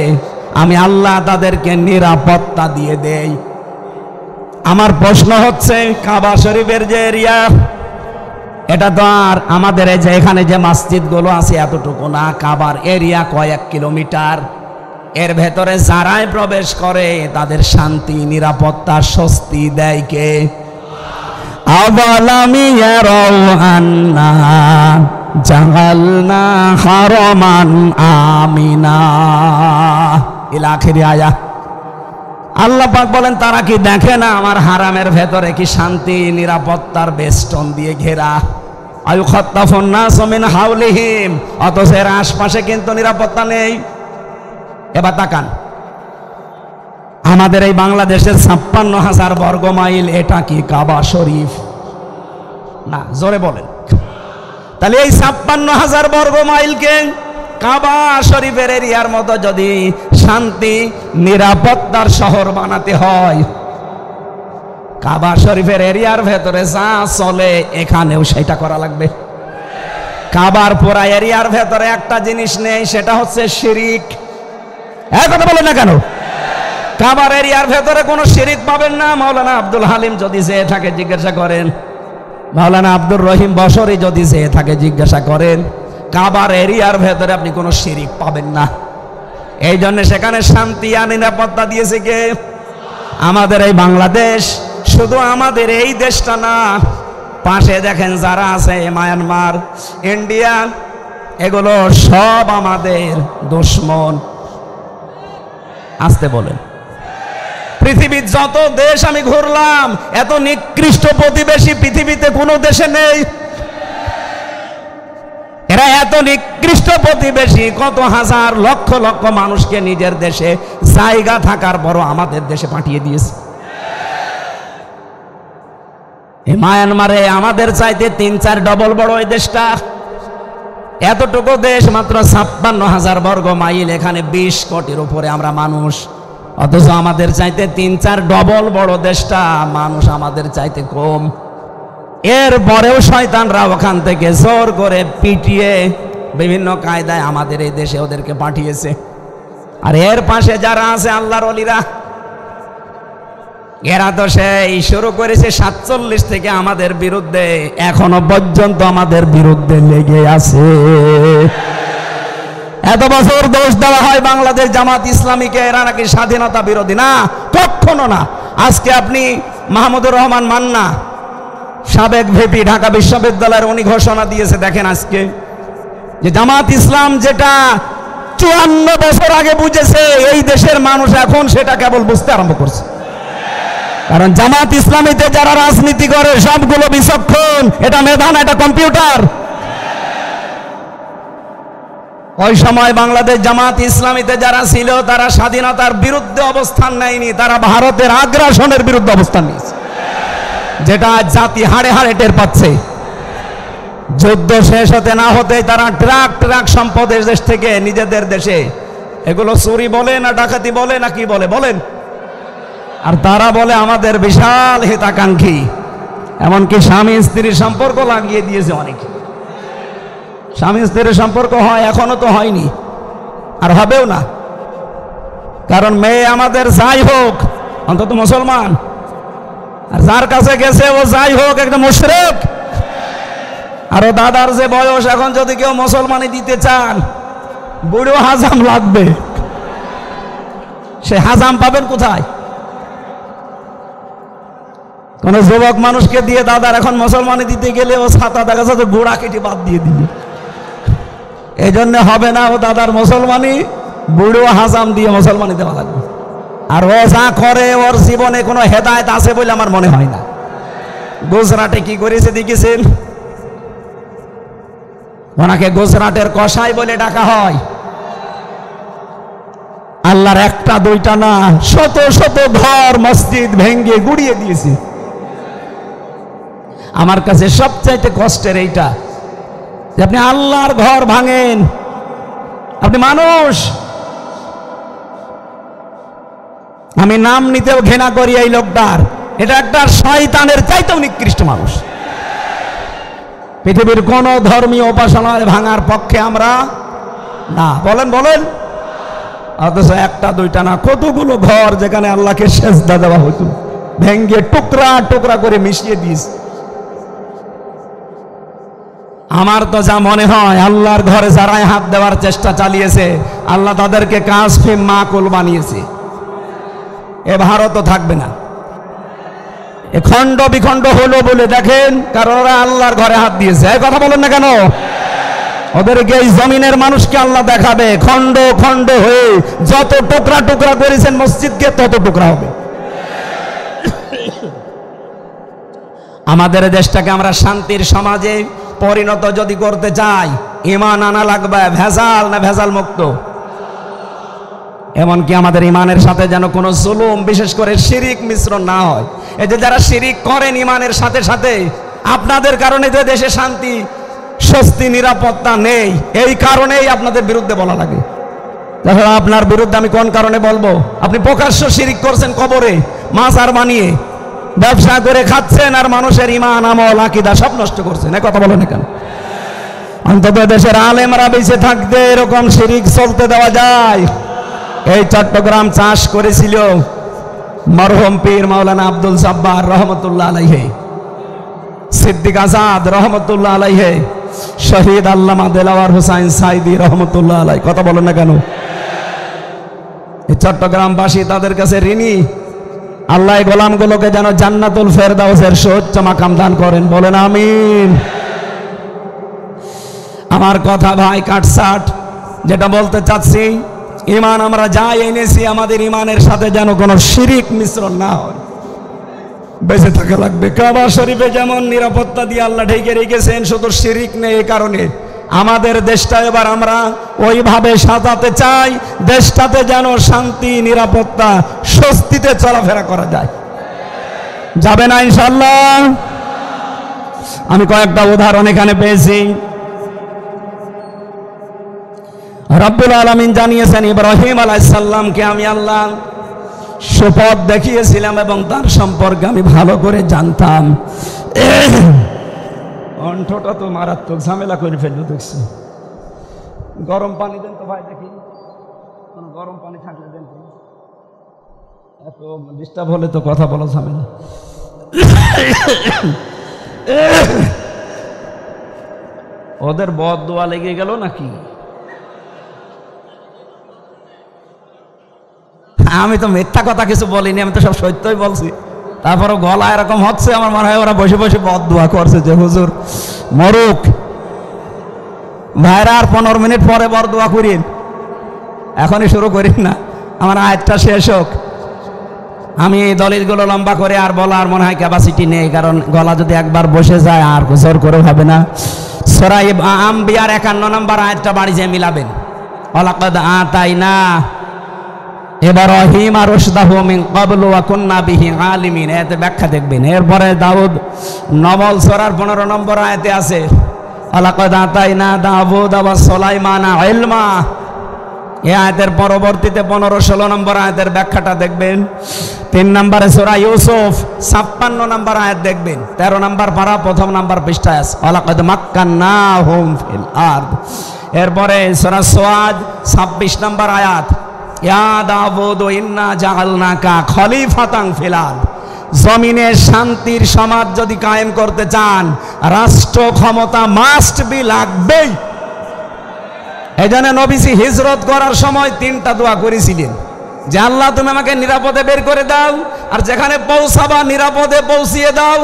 আমি আল্লাহ তাদেরকে নিরাপত্তা দিয়ে দেই। আমার প্রশ্ন হচ্ছে, কাবা শরীফের যে এরিয়া, এটা তো আর আমাদের এই যে এখানে যে মসজিদগুলো আছে এতটুকু না, কাবার এরিয়া কয়েক কিলোমিটার। এর ভেতরে যারাই প্রবেশ করে তাদের শান্তি নিরাপত্তা স্বস্তি দেয় কে? আওয়ালামি ইয়ারাউ আন্না জাআলনা হারামান আমিনা ইলা আখির আয়া। আল্লাহ পাক বলেন, তারা কি দেখে না আমার হারামের ভেতরে কি শান্তি নিরাপত্তার বেষ্টন দিয়ে ঘেরা? আয়ুখাত্তাফুন নাস মিন হাওলিহিম, অথচ এর আশপাশে কিন্তু নিরাপত্তা নেই। এবার তাকান, আমাদের এই বাংলাদেশের 56,000 বর্গ মাইল, এটা কি কাবা শরীফ? না, জোরে বলেন। তাহলে এই 56,000 বর্গ মাইলকে কাবা শরীফের এরিয়ার মতো যদি শান্তি নিরাপত্তার শহর বানাতে হয়, কাবা শরীফের এরিয়ার ভেতরে যা চলে এখানেও সেটা করা লাগবে। কাবার পুরা এরিয়ার ভেতরে একটা জিনিস নেই, সেটা হচ্ছে শিরিক। এক কথা বলেন না কেন? কাবার এরিয়ার ভেতরে কোনো শিরিক পাবেন না। মাওলানা আব্দুল হালিম যদি যেয়ে থাকে জিজ্ঞাসা করেন, মাওলানা আব্দুর রহিম বসরি যদি যেয়ে থাকে জিজ্ঞাসা করেন, কাবার এরিয়ার ভেতরে আপনি কোনো শিরিক পাবেন না। এই জন্য সেখানে শান্তি আর নিরাপত্তা দিয়েছে কে? আমাদের এই বাংলাদেশ। শুধু আমাদের এই দেশটা না, পাশে দেখেন যারা আছে, মায়ানমার, ইন্ডিয়া, এগুলো সব আমাদের দুশ্মন। আসতে বলেন। পৃথিবীর যত দেশ আমি ঘুরলাম, এত নিকৃষ্ট প্রতিবেশী পৃথিবীতে কোনো দেশে নেই। এরা এত নিকৃষ্ট প্রতিবেশী, কত হাজার লক্ষ লক্ষ মানুষকে নিজের দেশে জায়গা থাকার পরও আমাদের দেশে পাঠিয়ে দিয়েছে। এই মায়ানমারে আমাদের চাইতে 3-4 ডবল বড় এই দেশটা। এতটুকু দেশ, মাত্র 56,000 বর্গ মাইল, এখানে 20 কোটির উপরে আমরা মানুষ, অথচ আমাদের চাইতে 3-4 ডবল বড় দেশটা, মানুষ আমাদের চাইতে কম। এরপরেও শয়তানরা ওখান থেকে জোর করে পিটিয়ে বিভিন্ন কায়দায় আমাদের এই দেশে ওদেরকে পাঠিয়েছে। আর এর পাশে যারা আছে আল্লাহর ওলিরা, এরা তো সেই শুরু করেছে 47 থেকে আমাদের বিরুদ্ধে, এখনো পর্যন্ত আমাদের বিরুদ্ধে লেগে আছে। এত বছর দোষ দেওয়া হয় বাংলাদেশ জামাত ইসলামীকে, এরা নাকি স্বাধীনতা বিরোধী। না, কখনো না। আজকে আপনি মাহমুদুর রহমান মান্না, সাবেক ভিপি ঢাকা বিশ্ববিদ্যালয়ের, উনি ঘোষণা দিয়েছে, দেখেন আজকে, যে জামাত ইসলাম যেটা 54 বছর আগে বুঝেছে, এই দেশের মানুষ এখন সেটা কেবল বুঝতে আরম্ভ করছে। কারণ জামাত ইসলামীতে যারা রাজনীতি করে সবগুলো বিচক্ষণ, এটা মেধা না, এটা কম্পিউটার। ওই সময় বাংলাদেশ জামাত ইসলামীতে যারা ছিল তারা স্বাধীনতার বিরুদ্ধে অবস্থান নেয়নি, তারা ভারতের আগ্রাসনের বিরুদ্ধে অবস্থান নিয়েছে, যেটা জাতি হাড়ে হাড়ে টের পাচ্ছে। যুদ্ধ শেষ হতে না হতে তারা ট্রাক ট্রাক সম্পদ দেশ থেকে নিজেদের দেশে, এগুলো চুরি বলে না ডাকাতি বলে না কি বলে বলেন, আর তারা বলে আমাদের বিশাল হিতাকাঙ্ক্ষী। এমনকি স্বামী স্ত্রীর সম্পর্ক লাগিয়ে দিয়েছে অনেকে। স্বামী স্ত্রীর সম্পর্ক হয়, এখনো তো হয়নি, আর হবেও না। কারণ মেয়ে আমাদের যাই হোক অন্তত মুসলমান, আর যার কাছে গেছে ও যাই হোক একটা মুশরিক। আর ও দাদার যে বয়স, এখন যদি কেউ মুসলমানি দিতে চান, বুড়ো হাজাম লাগবে। সে হাজাম পাবেন কোথায়? কোন যুবক মানুষকে দিয়ে দাদার এখন মুসলমানি দিতে গেলে ও ছাতা দেখা যাচ্ছে গোড়া কেটে বাদ দিয়ে দিবে। এই জন্য হবে না, ও দাদার মুসলমানি বুড়ো হাজাম দিয়ে মুসলমানি দেওয়া লাগবে। আর ও যা করে, ওর জীবনে কোনো হেদায়েত আছে বলে আমার মনে হয় না। গুজরাটে কি করেছে দেখেছেন? ওনাকে গুজরাটের কসাই বলে ডাকা হয়। আল্লাহর একটা দুইটা না, শত শত ঘর মসজিদ ভেঙ্গে গুড়িয়ে দিয়েছে। আমার কাছে সবচাইতে কষ্টের এইটা, যে আপনি আল্লাহর ঘর ভাঙেন, আপনি মানুষ। আমি নাম নিতেও ঘৃণা করি এই লোকটার, এটা একটা শয়তানের চাইতেও নিকৃষ্ট মানুষ। পৃথিবীর কোন ধর্মীয় উপাসনায় ভাঙার পক্ষে আমরা না, বলেন বলেন। অথচ একটা দুইটা না, কতগুলো ঘর যেখানে আল্লাহকে সেজদা দেওয়া হতো, ভেঙ্গে টুকরা টুকরা করে মিশিয়ে দিয়েছে। আমার তো যা মনে হয়, আল্লাহর ঘরে যারাই হাত দেওয়ার চেষ্টা চালিয়েছে, আল্লাহ তাদেরকে কাশফে মাকুল বানিয়েছে। এ ভারতও থাকবে না। এ খণ্ড বিখণ্ড হলো বলে দেখেন, কারণ ওরা আল্লাহর ঘরে হাত দিয়েছে। এই কথা বলেন না কেন? ওদেরকে এই জমিনের মানুষকে আল্লাহ দেখাবে, খণ্ড খণ্ড হয়ে যত টুকরা টুকরা করেছেন মসজিদকে, তত টুকরা হবে। আমাদের দেশটাকে আমরা শান্তির সমাজে পরিণত যদি করতে চাই, ঈমান আনা লাগবে ভেজাল না ভেজাল মুক্ত। এমনকি আমাদের ঈমানের সাথে যেন কোনো জুলুম, বিশেষ করে শিরিক মিশ্রণ না হয়। এই যে যারা শিরিক করেন ঈমানের সাথে সাথে, আপনাদের কারণে যে দেশে শান্তি স্বস্তি নিরাপত্তা নেই, এই কারণেই আপনাদের বিরুদ্ধে বলা লাগে। দেখো আপনার বিরুদ্ধে আমি কোন কারণে বলবো? আপনি প্রকাশ্য শিরিক করছেন, কবরে মাজার বানিয়ে ব্যবসা করে খাচ্ছেন, আর মানুষের ঈমান আমল আকীদা সব নষ্ট করছেন। এই কথা বলেন না কেন? অন্তত দেশের আলেমরা বেঁচে থাকতে এরকম শিরিক চলতে দেওয়া যায়? এই চট্টগ্রাম চাষ করেছিল মরহুম পীর মাওলানা আব্দুল সাব্বার রহমতুল্লাহ আলাইহি, সিদ্দিক আজাদ রহমতুল্লাহ আলাইহি, শহীদ আল্লামা দেলাওয়ার হোসাইন সাইদি রহমতুল্লাহ আলাইহি। কথা বলেন না কেন? এই চট্টগ্রামবাসী তাদের কাছে ঋণী। আল্লাহ গোলামগুলোকে যেন জান্নাতুল ফেরদাউসের সর্বোচ্চ মাকাম দান করেন, বলেন আমিন। আমার কথা ভাই কাটসাট, যেটা বলতে চাচ্ছি, ইমান আমরা যাই এনেছি আমাদের ইমানের সাথে যেন কোনো শিরিক মিশ্রণ না হয়, বেঁচে থাকা লাগবে। কাবা শরীফে যেমন নিরাপত্তা দিয়ে আল্লাহ ঢেকে রেখেছেন, শুধু শিরিক নেই। এই কারণে আমাদের দেশটা এবার আমরা ওইভাবে সাজাতে চাই, দেশটাতে যেন শান্তি, নিরাপত্তা, স্বস্তিতে চলাফেরা করা যায়। যাবে না ইনশাআল্লাহ? আমি কয়েকটা উদাহরণ এখানে পেয়েছি। রব্বুল আলামিন জানিয়েছেন ইব্রাহিম আলাইহিস সালামকে আমি আল্লাহ সুপথ দেখিয়েছিলাম এবং তার সম্পর্কে আমি ভালো করে জানতাম। কণ্ঠটা তো মারাত্মক ঝামেলা করে ফেললো দেখছি। গরম পানি দেন তো ভাই, দেখি গরম পানি থাকলে দেন। এত ডিস্টার্ব হলে তো কথা বলা ঝামেলা। ওদের বদ দোয়া লেগে গেল নাকি? আমি তো মিথ্যা কথা কিছু বলিনি, আমি তো সব সত্যই বলছি। তারপরে গলা এরকম হচ্ছে, আমার মনে হয় ওরা বসে বসে বদ দোয়া করছে যে হুজুর মরুক। ভাইরা আর 15 মিনিট পরে বদ দোয়া করিন, এখনই শুরু করিন না, আমার আয়াতটা শেষ হোক। আমি এই দলিলগুলো লম্বা করে আর বলার মনে হয় ক্যাপাসিটি নেই, কারণ গলা যদি একবার বসে যায় আর জোর করে হবে না। সূরা আম্বিয়ার 51 নম্বর আয়াতটা বাড়ি যেয়ে মিলাবেন। ওয়ালাকাদ আতাইনা ইব্রাহিম রুশদাহু মিন ক্বাবলু ওয়া কুননা বিহি আলিমিন, এতে ব্যাখ্যা দেখবেন। এরপরে দাউদ নমল সূরার 15 নম্বর আয়াতে আছে ওয়ালাকাদ আতাইনা দাউদ ওয়া সুলাইমানা ইলমা। এই আয়াতের পরবর্তীতে 15-16 নম্বর আয়াতের ব্যাখ্যাটা দেখবেন। 3 নম্বরে সূরা ইউসুফ 56 নম্বর আয়াত দেখবেন। 13 নম্বর পারা 1ম নম্বর পৃষ্ঠায় আছে ওয়ালাকাদ মাক্কান্নাহুম ফিল আরদ। এরপরে সূরা সুআদ 26 নম্বর আয়াত ইয়া দাউদ ইন্না জাআলনাকা খলিফাতান ফিল আরদ। জমিনে শান্তির সমাজ যদি কায়েম করতে চান, রাষ্ট্র ক্ষমতা মাস্ট বি লাগবেই। এই জন্য নবীজি হিজরত করার সময় 3টা দোয়া করেছিলেন যে আল্লাহ তুমি আমাকে নিরাপদে বের করে দাও, আর যেখানে পৌঁছাবা নিরাপদে পৌঁছিয়ে দাও,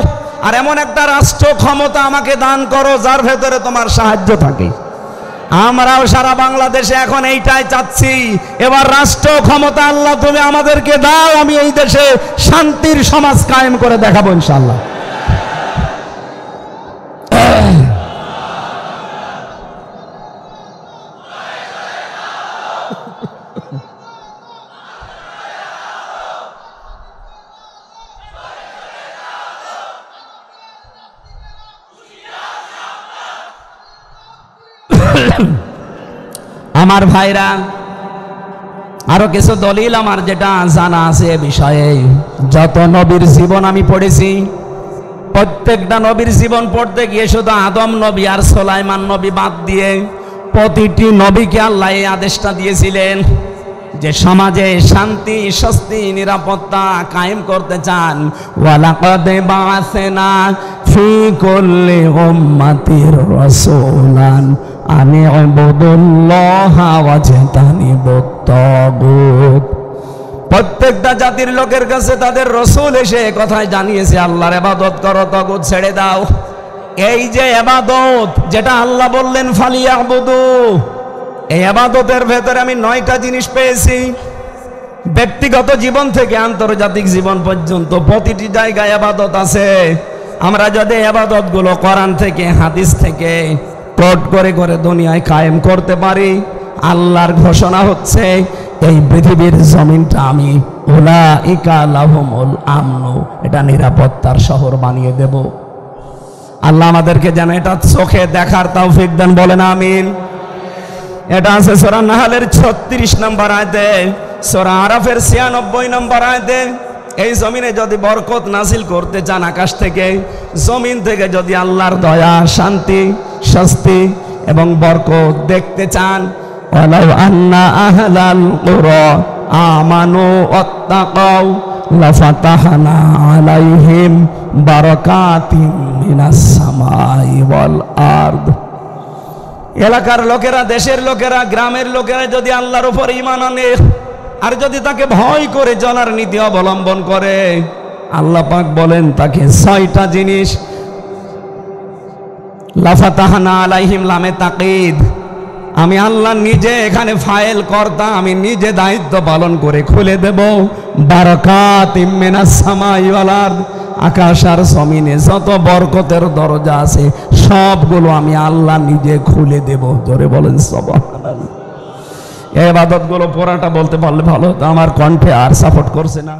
আর এমন একটা রাষ্ট্র ক্ষমতা আমাকে দান করো যার ভেতরে তোমার সাহায্য থাকে। আমরাও সারা বাংলাদেশে এখন এইটাই চাচ্ছি, এবার রাষ্ট্র ক্ষমতা আল্লাহ তুমি আমাদেরকে দাও, আমি এই দেশে শান্তির সমাজ কায়েম করে দেখাবো ইনশাআল্লাহ। আমার ভাইরা, আরো কিছু দলিল আমার যেটা জানা আছে এ বিষয়ে। যত নবীর জীবন আমি পড়েছি, প্রত্যেকটা নবীর জীবন পড়তে গিয়ে শুধু আদম নবী আর সুলাইমান নবী বাদ দিয়ে প্রতিটি নবীকে আল্লাহ এই আদেশটা দিয়েছিলেন যে সমাজে শান্তি, স্বস্তি, নিরাপত্তা কায়েম করতে চান। ওয়ালাকাদ বাআসনা ফি কুল্লি উম্মাতির রাসূলান আনি ইবুদুল্লাহা ওয়াজতানিবুত তাগুত। প্রত্যেকটা জাতির লোকের কাছে তাদের রাসূল এসে কথাই জানিয়েছে আল্লাহর ইবাদত করো, তাগুত ছেড়ে দাও। এই যে ইবাদত যেটা আল্লাহ বললেন ফালিয়াবুদু, এই ইবাদতের ভেতরে আমি 9টা জিনিস পেয়েছি। ব্যক্তিগত জীবন থেকে আন্তর্জাতিক জীবন পর্যন্ত প্রতিটি জায়গায় ইবাদত আছে। আমরা যদি ইবাদতগুলো কোরআন থেকে, হাদিস থেকে কোট করে করে দুনিয়ায় কায়েম করতে পারি, আল্লাহর ঘোষণা হচ্ছে এই পৃথিবীর জমিনটা আমি উলাইকা লাহুমুল আমনু, এটা নিরাপত্তার শহর বানিয়ে দেব। আল্লাহ আমাদেরকে যেন এটা চোখে দেখার তৌফিক দেন, বলেন আমিন। এটা আছে সূরা নাহলের 36 নম্বর আয়াতে, সূরা আরাফের 96 নম্বর আয়াতে। এই জমিনে যদি বরকত নাজিল করতে চান আকাশ থেকে, জমিন থেকে যদি আল্লাহর দয়া, শান্তি, স্বস্তি এবং বরকত দেখতে চান, ওয়ালাউ আন্না আহলাল কুরা আমানু ওয়াত্তাকাউ লাফাতাহনা আলাইহিম বারাকাতিম মিনাস সামাই ওয়াল আরদ। এলাকার লোকেরা, দেশের লোকেরা, গ্রামের লোকেরা যদি আল্লাহর উপর ঈমান আনে আর যদি তাকে ভয় করে চলার নীতি অবলম্বন করে, আল্লাহ পাক বলেন তাকে 6টা জিনিস লাফাতাহনা আলাইহিম, লামে তাকিদ, আমি আল্লাহ নিজে এখানে ফাইল কর্তা, আমি নিজে দায়িত্ব পালন করে খুলে দেব। বারাকাতিম মিনাস সামাই ওয়াল আরদ, আকাশ আর জমিনে যত বরকতের দরজা আছে সবগুলো আমি আল্লাহ নিজে খুলে দেব। জোরে বলেন সুবহানাল্লাহ। এই ইবাদতগুলো পুরাটা বলতে পারলে ভালো হতো, আমার কণ্ঠে আর সাপোর্ট করছে না।